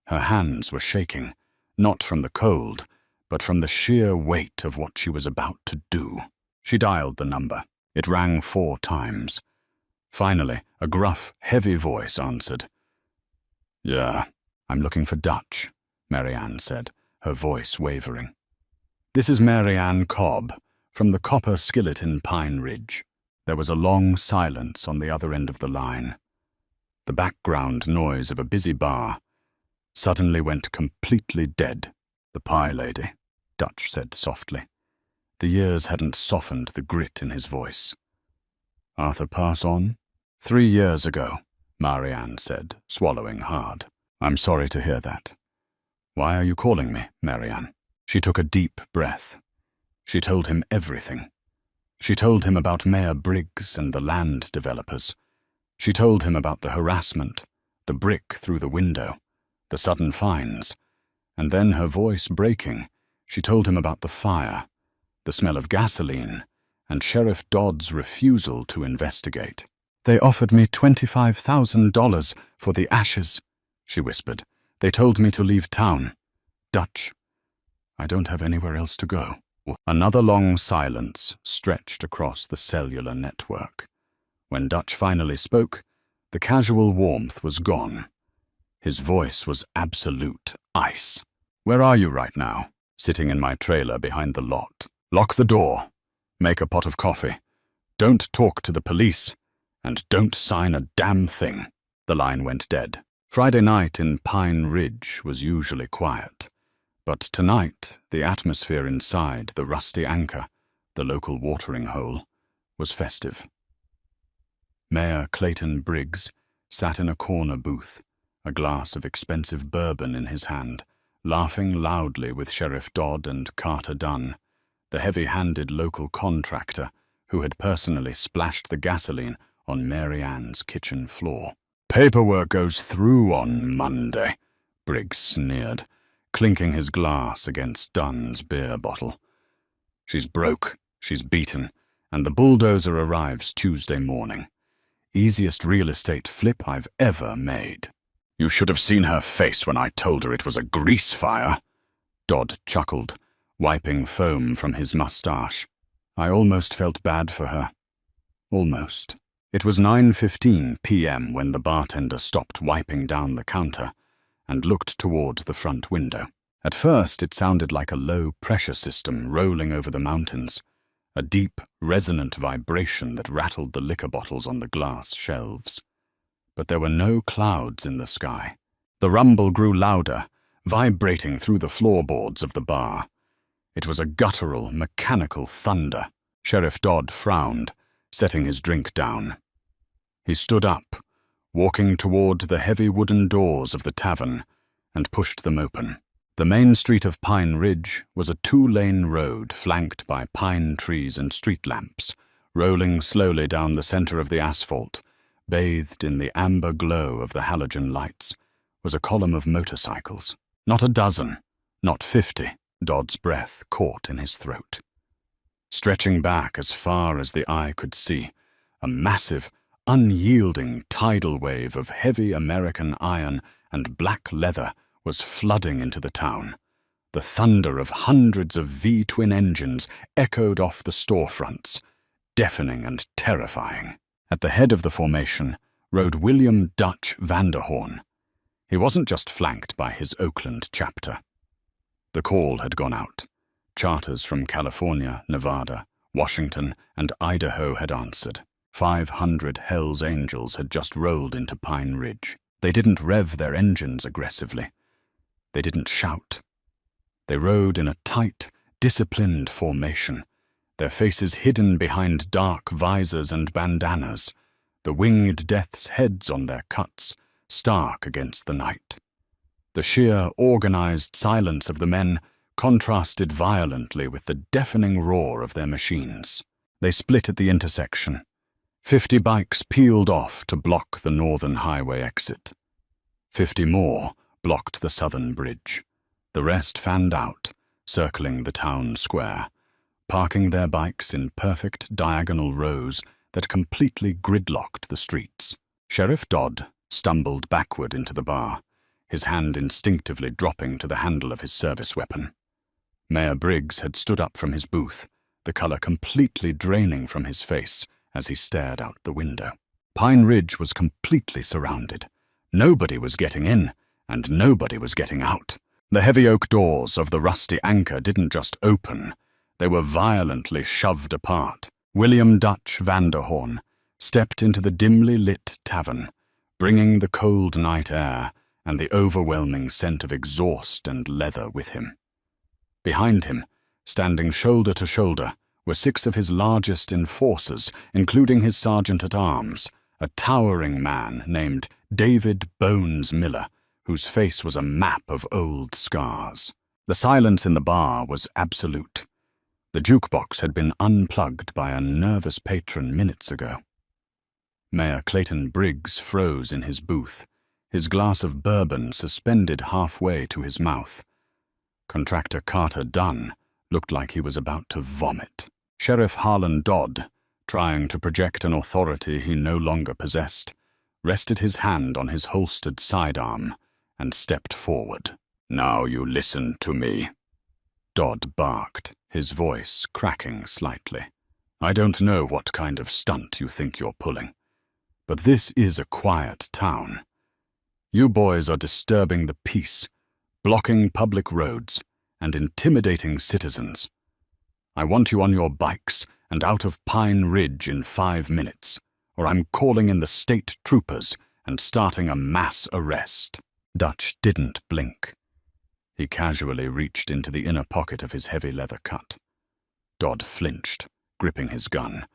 Her hands were shaking, not from the cold, but from the sheer weight of what she was about to do. She dialed the number. It rang 4 times. Finally, a gruff, heavy voice answered. "Yeah, I'm looking for Dutch," Marianne said, her voice wavering. "This is Marianne Cobb, from the Copper Skillet in Pine Ridge." There was a long silence on the other end of the line. The background noise of a busy bar suddenly went completely dead. "The pie lady," Dutch said softly. The years hadn't softened the grit in his voice. "Arthur pass on?" 3 years ago, Marianne said, swallowing hard. "I'm sorry to hear that. Why are you calling me, Marianne?" She took a deep breath. She told him everything. She told him about Mayor Briggs and the land developers. She told him about the harassment, the brick through the window, the sudden fines, and then, her voice breaking, she told him about the fire, the smell of gasoline, and Sheriff Dodd's refusal to investigate. "They offered me $25,000 for the ashes," she whispered. "They told me to leave town. Dutch, I don't have anywhere else to go." Another long silence stretched across the cellular network. When Dutch finally spoke, the casual warmth was gone. His voice was absolute ice. "Where are you right now?" "Sitting in my trailer behind the lot." "Lock the door. Make a pot of coffee. Don't talk to the police. And don't sign a damn thing." The line went dead. Friday night in Pine Ridge was usually quiet. But tonight, the atmosphere inside the Rusty Anchor, the local watering hole, was festive. Mayor Clayton Briggs sat in a corner booth, a glass of expensive bourbon in his hand, laughing loudly with Sheriff Dodd and Carter Dunn, the heavy-handed local contractor who had personally splashed the gasoline on Mary Ann's kitchen floor. "Paperwork goes through on Monday," Briggs sneered, clinking his glass against Dunn's beer bottle. "She's broke, she's beaten, and the bulldozer arrives Tuesday morning. Easiest real estate flip I've ever made." "You should have seen her face when I told her it was a grease fire," Dodd chuckled, wiping foam from his mustache. "I almost felt bad for her. Almost." It was 9:15 p.m. when the bartender stopped wiping down the counter and looked toward the front window. At first, it sounded like a low-pressure system rolling over the mountains, a deep, resonant vibration that rattled the liquor bottles on the glass shelves. But there were no clouds in the sky. The rumble grew louder, vibrating through the floorboards of the bar. It was a guttural, mechanical thunder. Sheriff Dodd frowned, setting his drink down. He stood up, walking toward the heavy wooden doors of the tavern, and pushed them open. The main street of Pine Ridge was a 2-lane road flanked by pine trees and street lamps. Rolling slowly down the center of the asphalt, bathed in the amber glow of the halogen lights, was a column of motorcycles. Not a dozen, not 50. Dodd's breath caught in his throat. Stretching back as far as the eye could see, a massive, unyielding tidal wave of heavy American iron and black leather was flooding into the town. The thunder of hundreds of V-twin engines echoed off the storefronts, deafening and terrifying. At the head of the formation rode William Dutch Vanderhorn. He wasn't just flanked by his Oakland chapter. The call had gone out. Charters from California, Nevada, Washington, and Idaho had answered. 500 Hell's Angels had just rolled into Pine Ridge. They didn't rev their engines aggressively. They didn't shout. They rode in a tight, disciplined formation, their faces hidden behind dark visors and bandanas, the winged death's heads on their cuts, stark against the night. The sheer, organized silence of the men contrasted violently with the deafening roar of their machines. They split at the intersection. 50 bikes peeled off to block the northern highway exit. 50 more blocked the southern bridge. The rest fanned out, circling the town square, parking their bikes in perfect diagonal rows that completely gridlocked the streets. Sheriff Dodd stumbled backward into the bar, his hand instinctively dropping to the handle of his service weapon. Mayor Briggs had stood up from his booth, the color completely draining from his face as he stared out the window. Pine Ridge was completely surrounded. Nobody was getting in, and nobody was getting out. The heavy oak doors of the Rusty Anchor didn't just open, they were violently shoved apart. William Dutch Vanderhorn stepped into the dimly lit tavern, bringing the cold night air and the overwhelming scent of exhaust and leather with him. Behind him, standing shoulder to shoulder, were 6 of his largest enforcers, including his sergeant-at-arms, a towering man named David Bones Miller, whose face was a map of old scars. The silence in the bar was absolute. The jukebox had been unplugged by a nervous patron minutes ago. Mayor Clayton Briggs froze in his booth, his glass of bourbon suspended halfway to his mouth. Contractor Carter Dunn looked like he was about to vomit. Sheriff Harlan Dodd, trying to project an authority he no longer possessed, rested his hand on his holstered sidearm and stepped forward. "Now you listen to me," Dodd barked, his voice cracking slightly. "I don't know what kind of stunt you think you're pulling, but this is a quiet town. You boys are disturbing the peace, blocking public roads, and intimidating citizens. I want you on your bikes and out of Pine Ridge in 5 minutes, or I'm calling in the state troopers and starting a mass arrest." Dutch didn't blink. He casually reached into the inner pocket of his heavy leather cut. Dodd flinched, gripping his gun,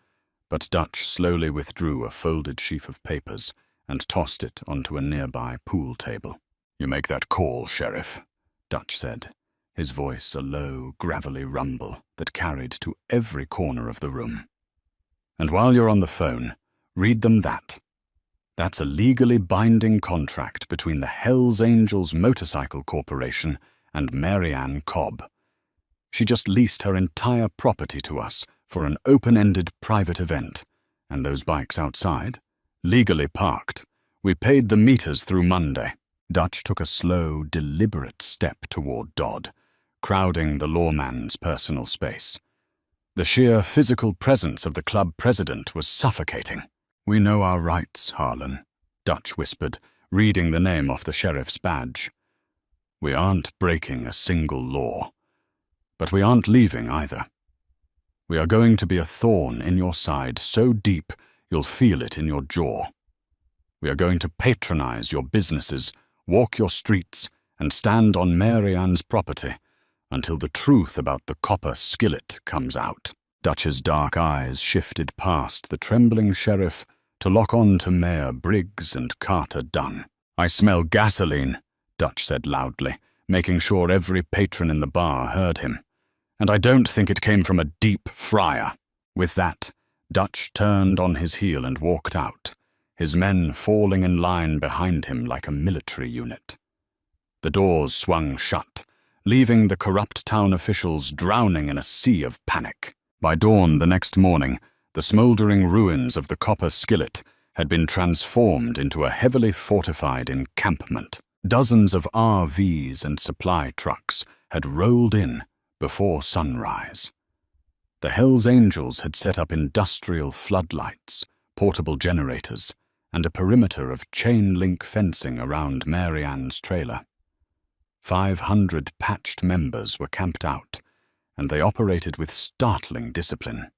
but Dutch slowly withdrew a folded sheaf of papers and tossed it onto a nearby pool table. "You make that call, Sheriff," Dutch said, his voice a low, gravelly rumble that carried to every corner of the room. "And while you're on the phone, read them that. That's a legally binding contract between the Hells Angels Motorcycle Corporation and Mary Ann Cobb. She just leased her entire property to us for an open-ended private event, and those bikes outside, legally parked. We paid the meters through Monday." Dutch took a slow, deliberate step toward Dodd, crowding the lawman's personal space. The sheer physical presence of the club president was suffocating. "We know our rights, Harlan," Dutch whispered, reading the name off the sheriff's badge. "We aren't breaking a single law. But we aren't leaving either. We are going to be a thorn in your side so deep you'll feel it in your jaw. We are going to patronize your businesses, walk your streets, and stand on Mary Ann's property until the truth about the copper skillet comes out." Dutch's dark eyes shifted past the trembling sheriff to lock on to Mayor Briggs and Carter Dunn. "I smell gasoline," Dutch said loudly, making sure every patron in the bar heard him. "And I don't think it came from a deep fryer." With that, Dutch turned on his heel and walked out, his men falling in line behind him like a military unit. The doors swung shut, leaving the corrupt town officials drowning in a sea of panic. By dawn the next morning, the smoldering ruins of the copper skillet had been transformed into a heavily fortified encampment. Dozens of RVs and supply trucks had rolled in before sunrise. The Hells Angels had set up industrial floodlights, portable generators, and a perimeter of chain-link fencing around Mary Ann's trailer. 500 patched members were camped out, and they operated with startling discipline.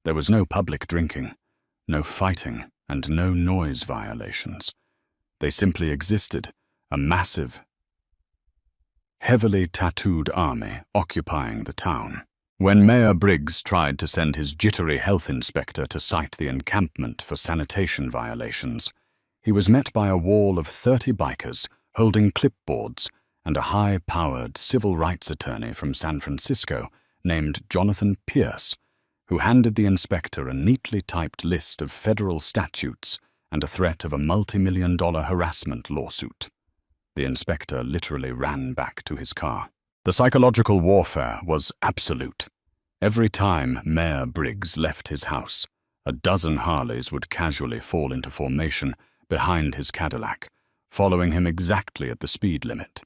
There was no public drinking, no fighting, and no noise violations. They simply existed, a massive, heavily tattooed army occupying the town. When Mayor Briggs tried to send his jittery health inspector to cite the encampment for sanitation violations, he was met by a wall of 30 bikers holding clipboards and a high-powered civil rights attorney from San Francisco named Jonathan Pierce, who handed the inspector a neatly typed list of federal statutes and a threat of a multi-million-dollar harassment lawsuit. The inspector literally ran back to his car. The psychological warfare was absolute. Every time Mayor Briggs left his house, a dozen Harleys would casually fall into formation behind his Cadillac, following him exactly at the speed limit.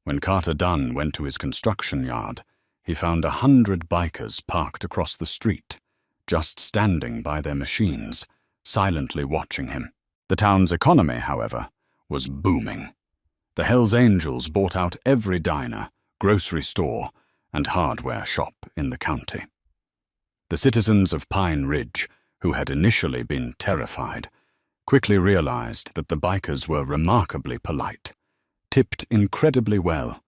When Carter Dunn went to his construction yard, he found 100 bikers parked across the street, just standing by their machines, silently watching him. The town's economy, however, was booming. The Hells Angels bought out every diner, grocery store, and hardware shop in the county. The citizens of Pine Ridge, who had initially been terrified, quickly realized that the bikers were remarkably polite, tipped incredibly well,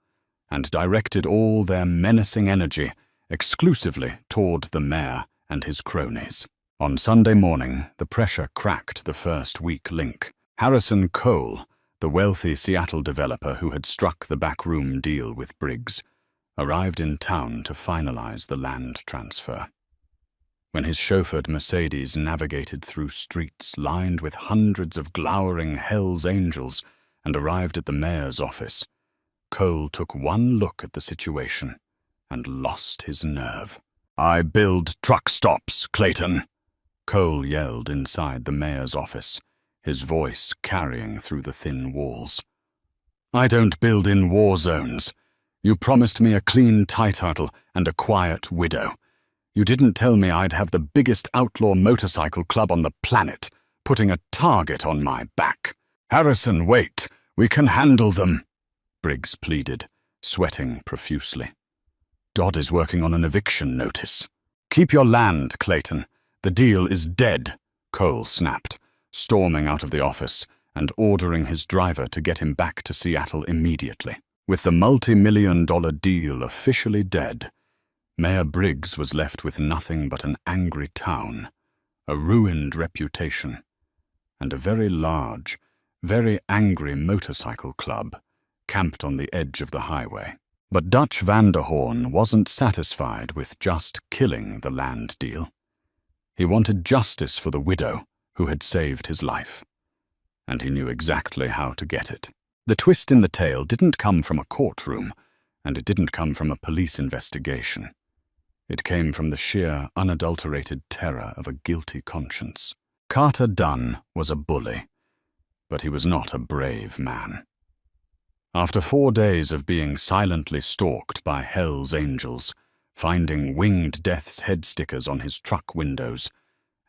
and directed all their menacing energy exclusively toward the mayor and his cronies. On Sunday morning, the pressure cracked the first weak link. Harrison Cole, the wealthy Seattle developer who had struck the backroom deal with Briggs, arrived in town to finalize the land transfer. When his chauffeured Mercedes navigated through streets lined with hundreds of glowering Hell's Angels and arrived at the mayor's office, Cole took one look at the situation and lost his nerve. "I build truck stops, Clayton," Cole yelled inside the mayor's office, his voice carrying through the thin walls. "I don't build in war zones. You promised me a clean title and a quiet widow. You didn't tell me I'd have the biggest outlaw motorcycle club on the planet, putting a target on my back." "Harrison, wait. We can handle them," Briggs pleaded, sweating profusely. "Dodd is working on an eviction notice." "Keep your land, Clayton. The deal is dead," Cole snapped, storming out of the office and ordering his driver to get him back to Seattle immediately. With the multi-million-dollar deal officially dead, Mayor Briggs was left with nothing but an angry town, a ruined reputation, and a very large, very angry motorcycle club camped on the edge of the highway. But Dutch Vanderhorn wasn't satisfied with just killing the land deal. He wanted justice for the widow who had saved his life, and he knew exactly how to get it. The twist in the tale didn't come from a courtroom, and it didn't come from a police investigation. It came from the sheer, unadulterated terror of a guilty conscience. Carter Dunn was a bully, but he was not a brave man. After 4 days of being silently stalked by Hell's Angels, finding winged death's head stickers on his truck windows,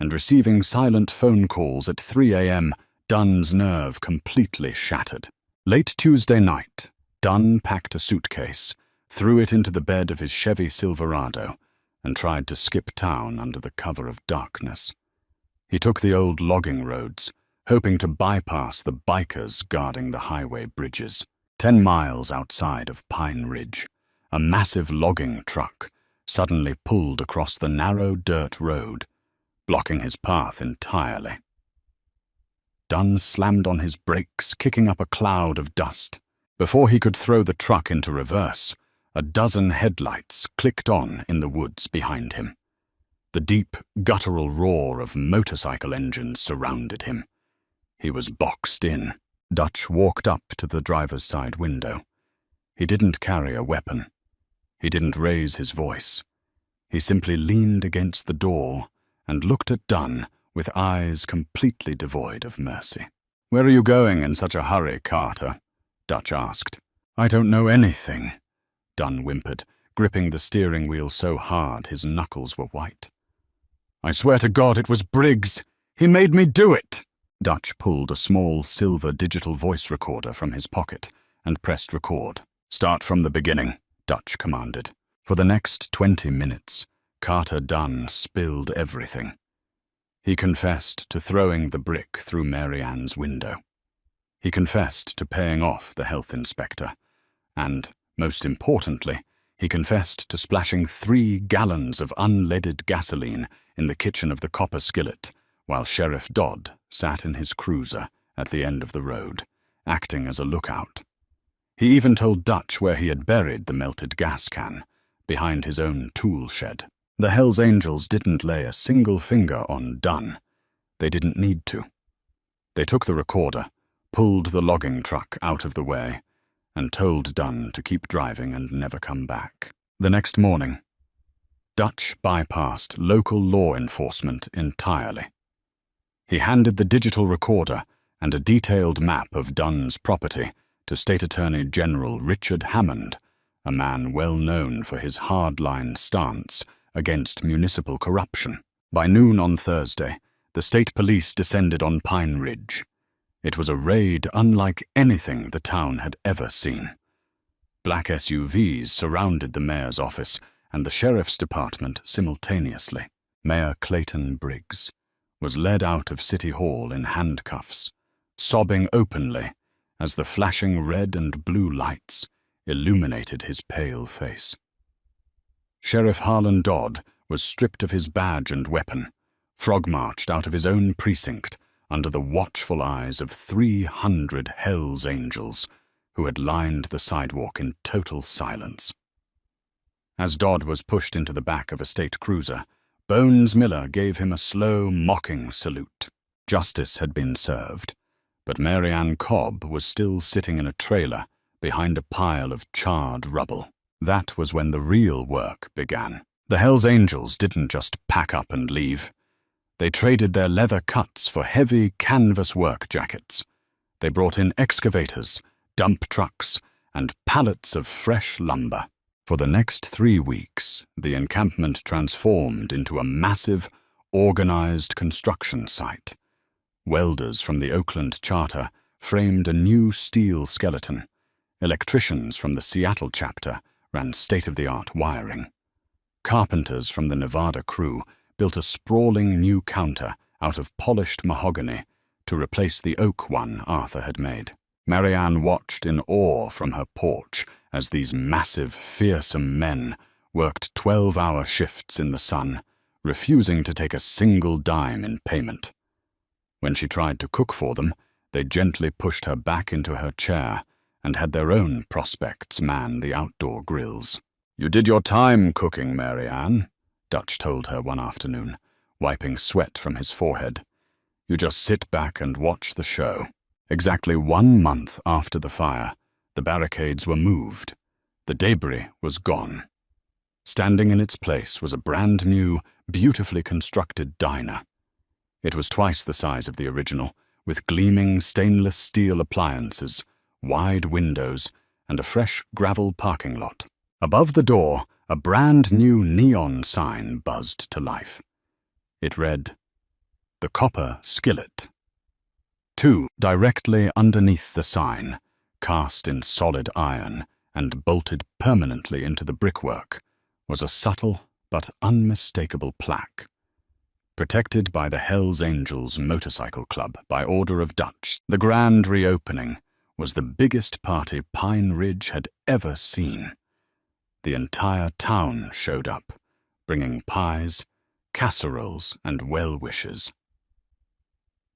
and receiving silent phone calls at 3 a.m., Dunn's nerve completely shattered. Late Tuesday night, Dunn packed a suitcase, threw it into the bed of his Chevy Silverado, and tried to skip town under the cover of darkness. He took the old logging roads, hoping to bypass the bikers guarding the highway bridges. 10 miles outside of Pine Ridge, a massive logging truck suddenly pulled across the narrow dirt road, blocking his path entirely. Dunn slammed on his brakes, kicking up a cloud of dust. Before he could throw the truck into reverse, a dozen headlights clicked on in the woods behind him. The deep, guttural roar of motorcycle engines surrounded him. He was boxed in. Dutch walked up to the driver's side window. He didn't carry a weapon. He didn't raise his voice. He simply leaned against the door and looked at Dunn with eyes completely devoid of mercy. "Where are you going in such a hurry, Carter?" Dutch asked. "I don't know anything," Dunn whimpered, gripping the steering wheel so hard his knuckles were white. "I swear to God it was Briggs. He made me do it." Dutch pulled a small silver digital voice recorder from his pocket and pressed record. "Start from the beginning," Dutch commanded. For the next 20 minutes, Carter Dunn spilled everything. He confessed to throwing the brick through Mary Ann's window. He confessed to paying off the health inspector. And, most importantly, he confessed to splashing 3 gallons of unleaded gasoline in the kitchen of the copper skillet, while Sheriff Dodd sat in his cruiser at the end of the road, acting as a lookout. He even told Dutch where he had buried the melted gas can, behind his own tool shed. The Hells Angels didn't lay a single finger on Dunn. They didn't need to. They took the recorder, pulled the logging truck out of the way, and told Dunn to keep driving and never come back. The next morning, Dutch bypassed local law enforcement entirely. He handed the digital recorder and a detailed map of Dunn's property to State Attorney General Richard Hammond, a man well known for his hardline stance against municipal corruption. By noon on Thursday, the state police descended on Pine Ridge. It was a raid unlike anything the town had ever seen. Black SUVs surrounded the mayor's office and the sheriff's department simultaneously. Mayor Clayton Briggs was led out of City Hall in handcuffs, sobbing openly as the flashing red and blue lights illuminated his pale face. Sheriff Harlan Dodd was stripped of his badge and weapon, frog-marched out of his own precinct under the watchful eyes of 300 Hells Angels who had lined the sidewalk in total silence. As Dodd was pushed into the back of a state cruiser, Bones Miller gave him a slow, mocking salute. Justice had been served, but Mary Ann Cobb was still sitting in a trailer behind a pile of charred rubble. That was when the real work began. The Hells Angels didn't just pack up and leave. They traded their leather cuts for heavy canvas work jackets. They brought in excavators, dump trucks, and pallets of fresh lumber. For the next 3 weeks, the encampment transformed into a massive, organized construction site. Welders from the Oakland charter framed a new steel skeleton. Electricians from the Seattle chapter ran state-of-the-art wiring. Carpenters from the Nevada crew built a sprawling new counter out of polished mahogany to replace the oak one Arthur had made. Mary Ann watched in awe from her porch as these massive, fearsome men worked 12-hour shifts in the sun, refusing to take a single dime in payment. When she tried to cook for them, they gently pushed her back into her chair and had their own prospects man the outdoor grills. "You did your time cooking, Mary Ann," Dutch told her one afternoon, wiping sweat from his forehead. "You just sit back and watch the show." Exactly 1 month after the fire, the barricades were moved. The debris was gone. Standing in its place was a brand-new, beautifully constructed diner. It was twice the size of the original, with gleaming stainless steel appliances, wide windows, and a fresh gravel parking lot. Above the door, a brand-new neon sign buzzed to life. It read, "The Copper Skillet." Directly underneath the sign, cast in solid iron and bolted permanently into the brickwork, was a subtle but unmistakable plaque. Protected by the Hells Angels Motorcycle Club by order of Dutch, the grand reopening was the biggest party Pine Ridge had ever seen. The entire town showed up, bringing pies, casseroles, and well-wishes.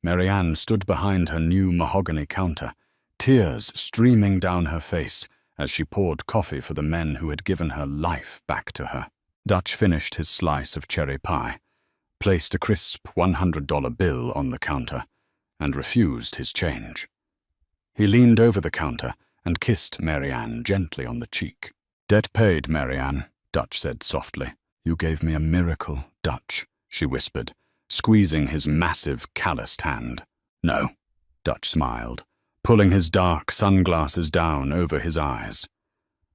Mary Ann stood behind her new mahogany counter, tears streaming down her face as she poured coffee for the men who had given her life back to her. Dutch finished his slice of cherry pie, placed a crisp $100 bill on the counter, and refused his change. He leaned over the counter and kissed Mary Ann gently on the cheek. "Debt paid, Mary Ann," Dutch said softly. "You gave me a miracle, Dutch," she whispered, squeezing his massive, calloused hand. "No," Dutch smiled, pulling his dark sunglasses down over his eyes.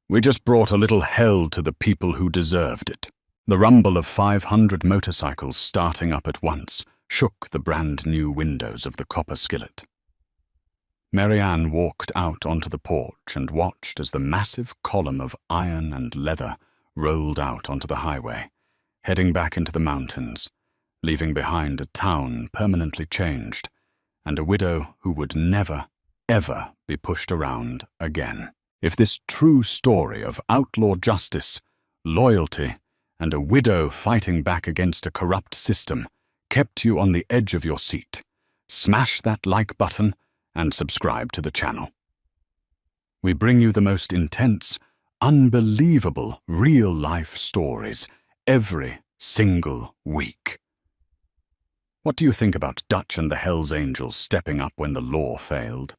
"We just brought a little hell to the people who deserved it." The rumble of 500 motorcycles starting up at once shook the brand-new windows of the Copper Skillet. Mary Ann walked out onto the porch and watched as the massive column of iron and leather rolled out onto the highway, heading back into the mountains, leaving behind a town permanently changed and a widow who would never, ever be pushed around again. If this true story of outlaw justice, loyalty, and a widow fighting back against a corrupt system kept you on the edge of your seat, smash that like button and subscribe to the channel. We bring you the most intense, unbelievable, real-life stories every single week. What do you think about Dutch and the Hells Angels stepping up when the law failed?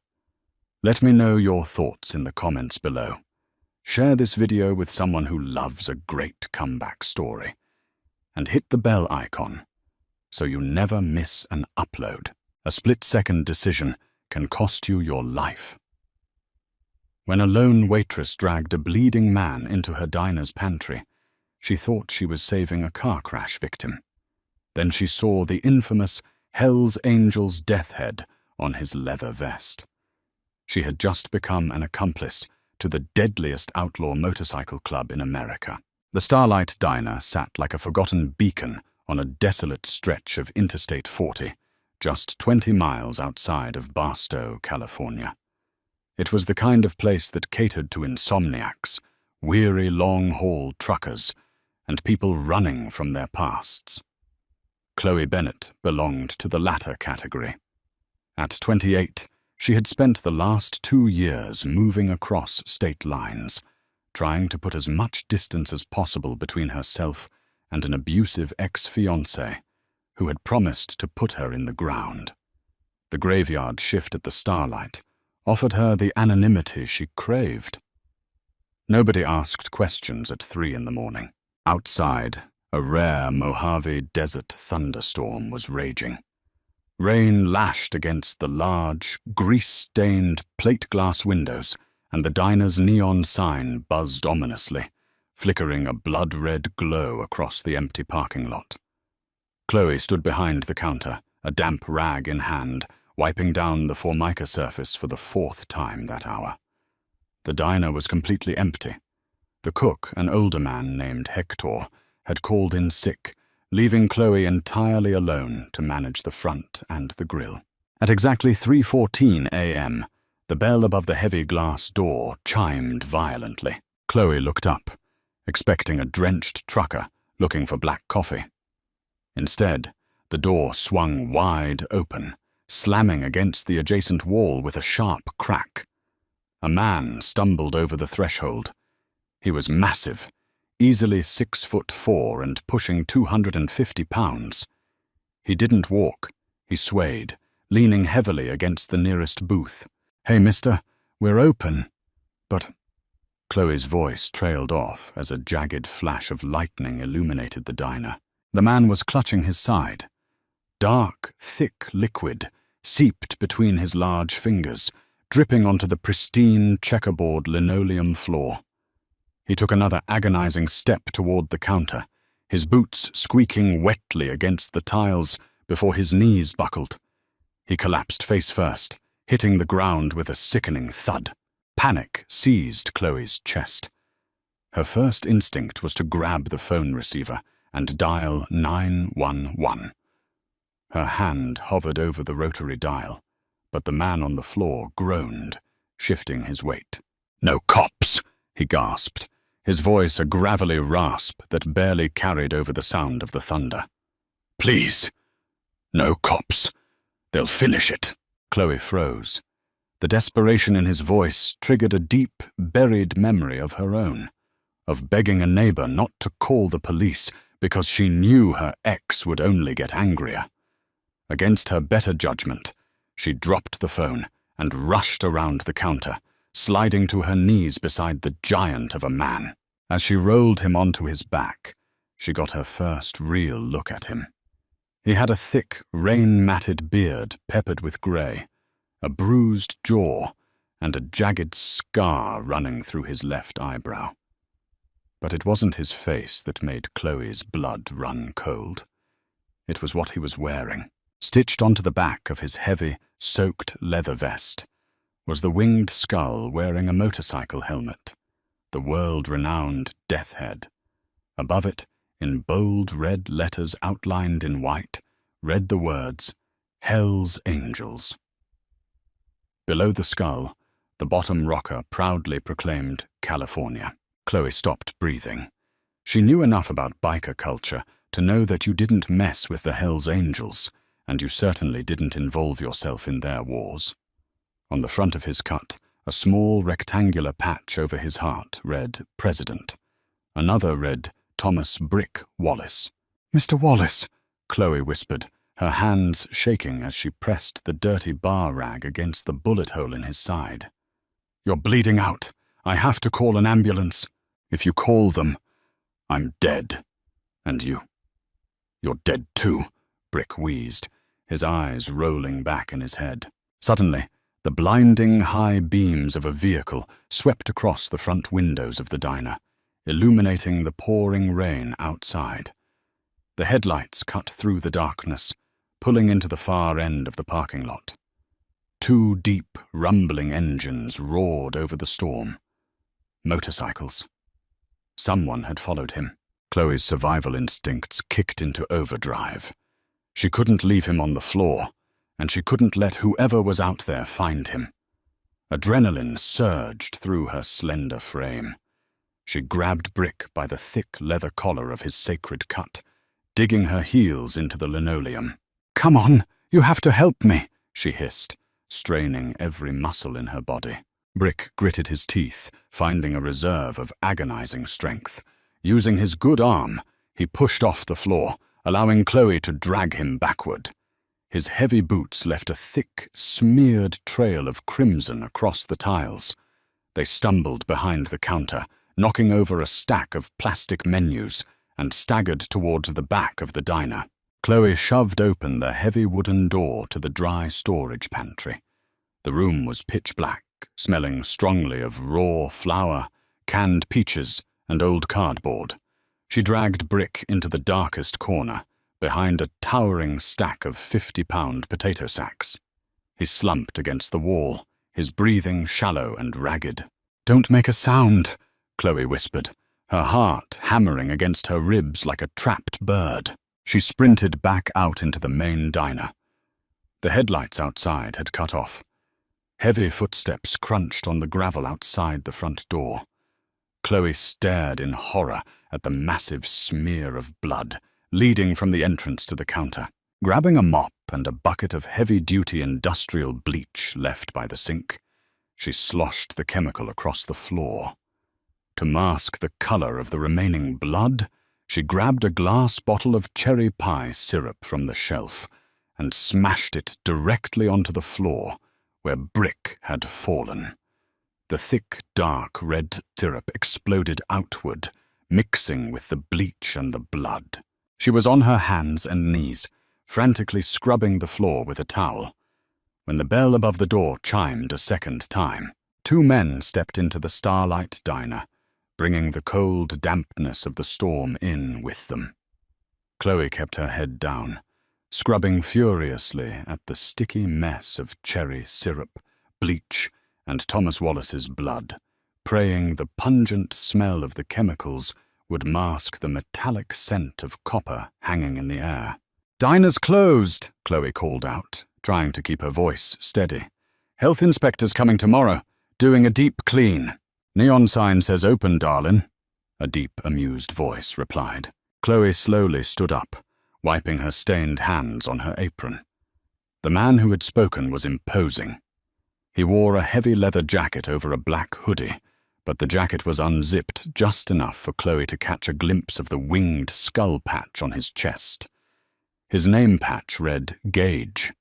Let me know your thoughts in the comments below. Share this video with someone who loves a great comeback story. And hit the bell icon so you never miss an upload. A split-second decision can cost you your life. When a lone waitress dragged a bleeding man into her diner's pantry, she thought she was saving a car crash victim. Then she saw the infamous Hells Angels death head on his leather vest. She had just become an accomplice to the deadliest outlaw motorcycle club in America. The Starlight Diner sat like a forgotten beacon on a desolate stretch of Interstate 40, just 20 miles outside of Barstow, California. It was the kind of place that catered to insomniacs, weary long-haul truckers, and people running from their pasts. Chloe Bennett belonged to the latter category. At 28, she had spent the last 2 years moving across state lines, trying to put as much distance as possible between herself and an abusive ex-fiancé who had promised to put her in the ground. The graveyard shift at the Starlight offered her the anonymity she craved. Nobody asked questions at 3 in the morning. Outside, a rare Mojave Desert thunderstorm was raging. Rain lashed against the large, grease-stained plate glass windows, and the diner's neon sign buzzed ominously, flickering a blood-red glow across the empty parking lot. Chloe stood behind the counter, a damp rag in hand, wiping down the formica surface for the 4th time that hour. The diner was completely empty. The cook, an older man named Hector, had called in sick, leaving Chloe entirely alone to manage the front and the grill. At exactly 3:14 a.m., the bell above the heavy glass door chimed violently. Chloe looked up, expecting a drenched trucker looking for black coffee. Instead, the door swung wide open, slamming against the adjacent wall with a sharp crack. A man stumbled over the threshold. He was massive, easily 6'4" and pushing 250 pounds. He didn't walk, he swayed, leaning heavily against the nearest booth. "Hey, mister, we're open." But Chloe's voice trailed off as a jagged flash of lightning illuminated the diner. The man was clutching his side. Dark, thick liquid seeped between his large fingers, dripping onto the pristine checkerboard linoleum floor. He took another agonizing step toward the counter, his boots squeaking wetly against the tiles before his knees buckled. He collapsed face first, hitting the ground with a sickening thud. Panic seized Chloe's chest. Her first instinct was to grab the phone receiver and dial 911. Her hand hovered over the rotary dial, but the man on the floor groaned, shifting his weight. "No cops!" he gasped, his voice a gravelly rasp that barely carried over the sound of the thunder. "Please, no cops. They'll finish it." Chloe froze. The desperation in his voice triggered a deep, buried memory of her own, of begging a neighbor not to call the police because she knew her ex would only get angrier. Against her better judgment, she dropped the phone and rushed around the counter, sliding to her knees beside the giant of a man. As she rolled him onto his back, she got her first real look at him. He had a thick, rain-matted beard peppered with grey, a bruised jaw, and a jagged scar running through his left eyebrow. But it wasn't his face that made Chloe's blood run cold. It was what he was wearing. Stitched onto the back of his heavy, soaked leather vest was the winged skull wearing a motorcycle helmet, the world-renowned Death Head. Above it, in bold red letters outlined in white, read the words, "Hell's Angels." Below the skull, the bottom rocker proudly proclaimed California. Chloe stopped breathing. She knew enough about biker culture to know that you didn't mess with the Hell's Angels, and you certainly didn't involve yourself in their wars. On the front of his cut, a small rectangular patch over his heart read President. Another read Thomas Brick Wallace. "Mr. Wallace," Chloe whispered, her hands shaking as she pressed the dirty bar rag against the bullet hole in his side. "You're bleeding out. I have to call an ambulance. If you call them, I'm dead. And you're dead too," Brick wheezed, his eyes rolling back in his head. Suddenly, the blinding high beams of a vehicle swept across the front windows of the diner, illuminating the pouring rain outside. The headlights cut through the darkness, pulling into the far end of the parking lot. 2 deep, rumbling engines roared over the storm. Motorcycles. Someone had followed him. Chloe's survival instincts kicked into overdrive. She couldn't leave him on the floor, and she couldn't let whoever was out there find him. Adrenaline surged through her slender frame. She grabbed Brick by the thick leather collar of his sacred cut, digging her heels into the linoleum. "Come on, you have to help me," she hissed, straining every muscle in her body. Brick gritted his teeth, finding a reserve of agonizing strength. Using his good arm, he pushed off the floor, allowing Chloe to drag him backward. His heavy boots left a thick, smeared trail of crimson across the tiles. They stumbled behind the counter, knocking over a stack of plastic menus, and staggered towards the back of the diner. Chloe shoved open the heavy wooden door to the dry storage pantry. The room was pitch black, smelling strongly of raw flour, canned peaches, and old cardboard. She dragged Brick into the darkest corner, behind a towering stack of 50-pound potato sacks. He slumped against the wall, his breathing shallow and ragged. "Don't make a sound," Chloe whispered, her heart hammering against her ribs like a trapped bird. She sprinted back out into the main diner. The headlights outside had cut off. Heavy footsteps crunched on the gravel outside the front door. Chloe stared in horror at the massive smear of blood leading from the entrance to the counter. Grabbing a mop and a bucket of heavy-duty industrial bleach left by the sink, she sloshed the chemical across the floor. To mask the color of the remaining blood, she grabbed a glass bottle of cherry pie syrup from the shelf and smashed it directly onto the floor where Brick had fallen. The thick, dark red syrup exploded outward, mixing with the bleach and the blood. She was on her hands and knees, frantically scrubbing the floor with a towel. When the bell above the door chimed a second time, 2 men stepped into the Starlight Diner, bringing the cold dampness of the storm in with them. Chloe kept her head down, scrubbing furiously at the sticky mess of cherry syrup, bleach, and Thomas Wallace's blood, praying the pungent smell of the chemicals would mask the metallic scent of copper hanging in the air. "Diner's closed," Chloe called out, trying to keep her voice steady. "Health inspector's coming tomorrow, doing a deep clean." "Neon sign says open, darling," a deep, amused voice replied. Chloe slowly stood up, wiping her stained hands on her apron. The man who had spoken was imposing. He wore a heavy leather jacket over a black hoodie, but the jacket was unzipped just enough for Chloe to catch a glimpse of the winged skull patch on his chest. His name patch read Gage.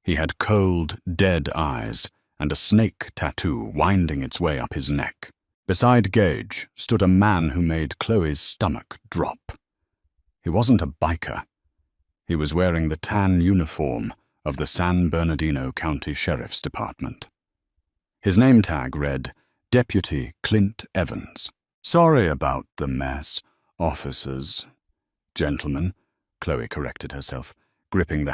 He had cold, dead eyes and a snake tattoo winding its way up his neck. Beside Gage stood a man who made Chloe's stomach drop. He wasn't a biker. He was wearing the tan uniform of the San Bernardino County Sheriff's Department. His name tag read Deputy Clint Evans. "Sorry about the mess, officers." "Gentlemen," Chloe corrected herself, gripping the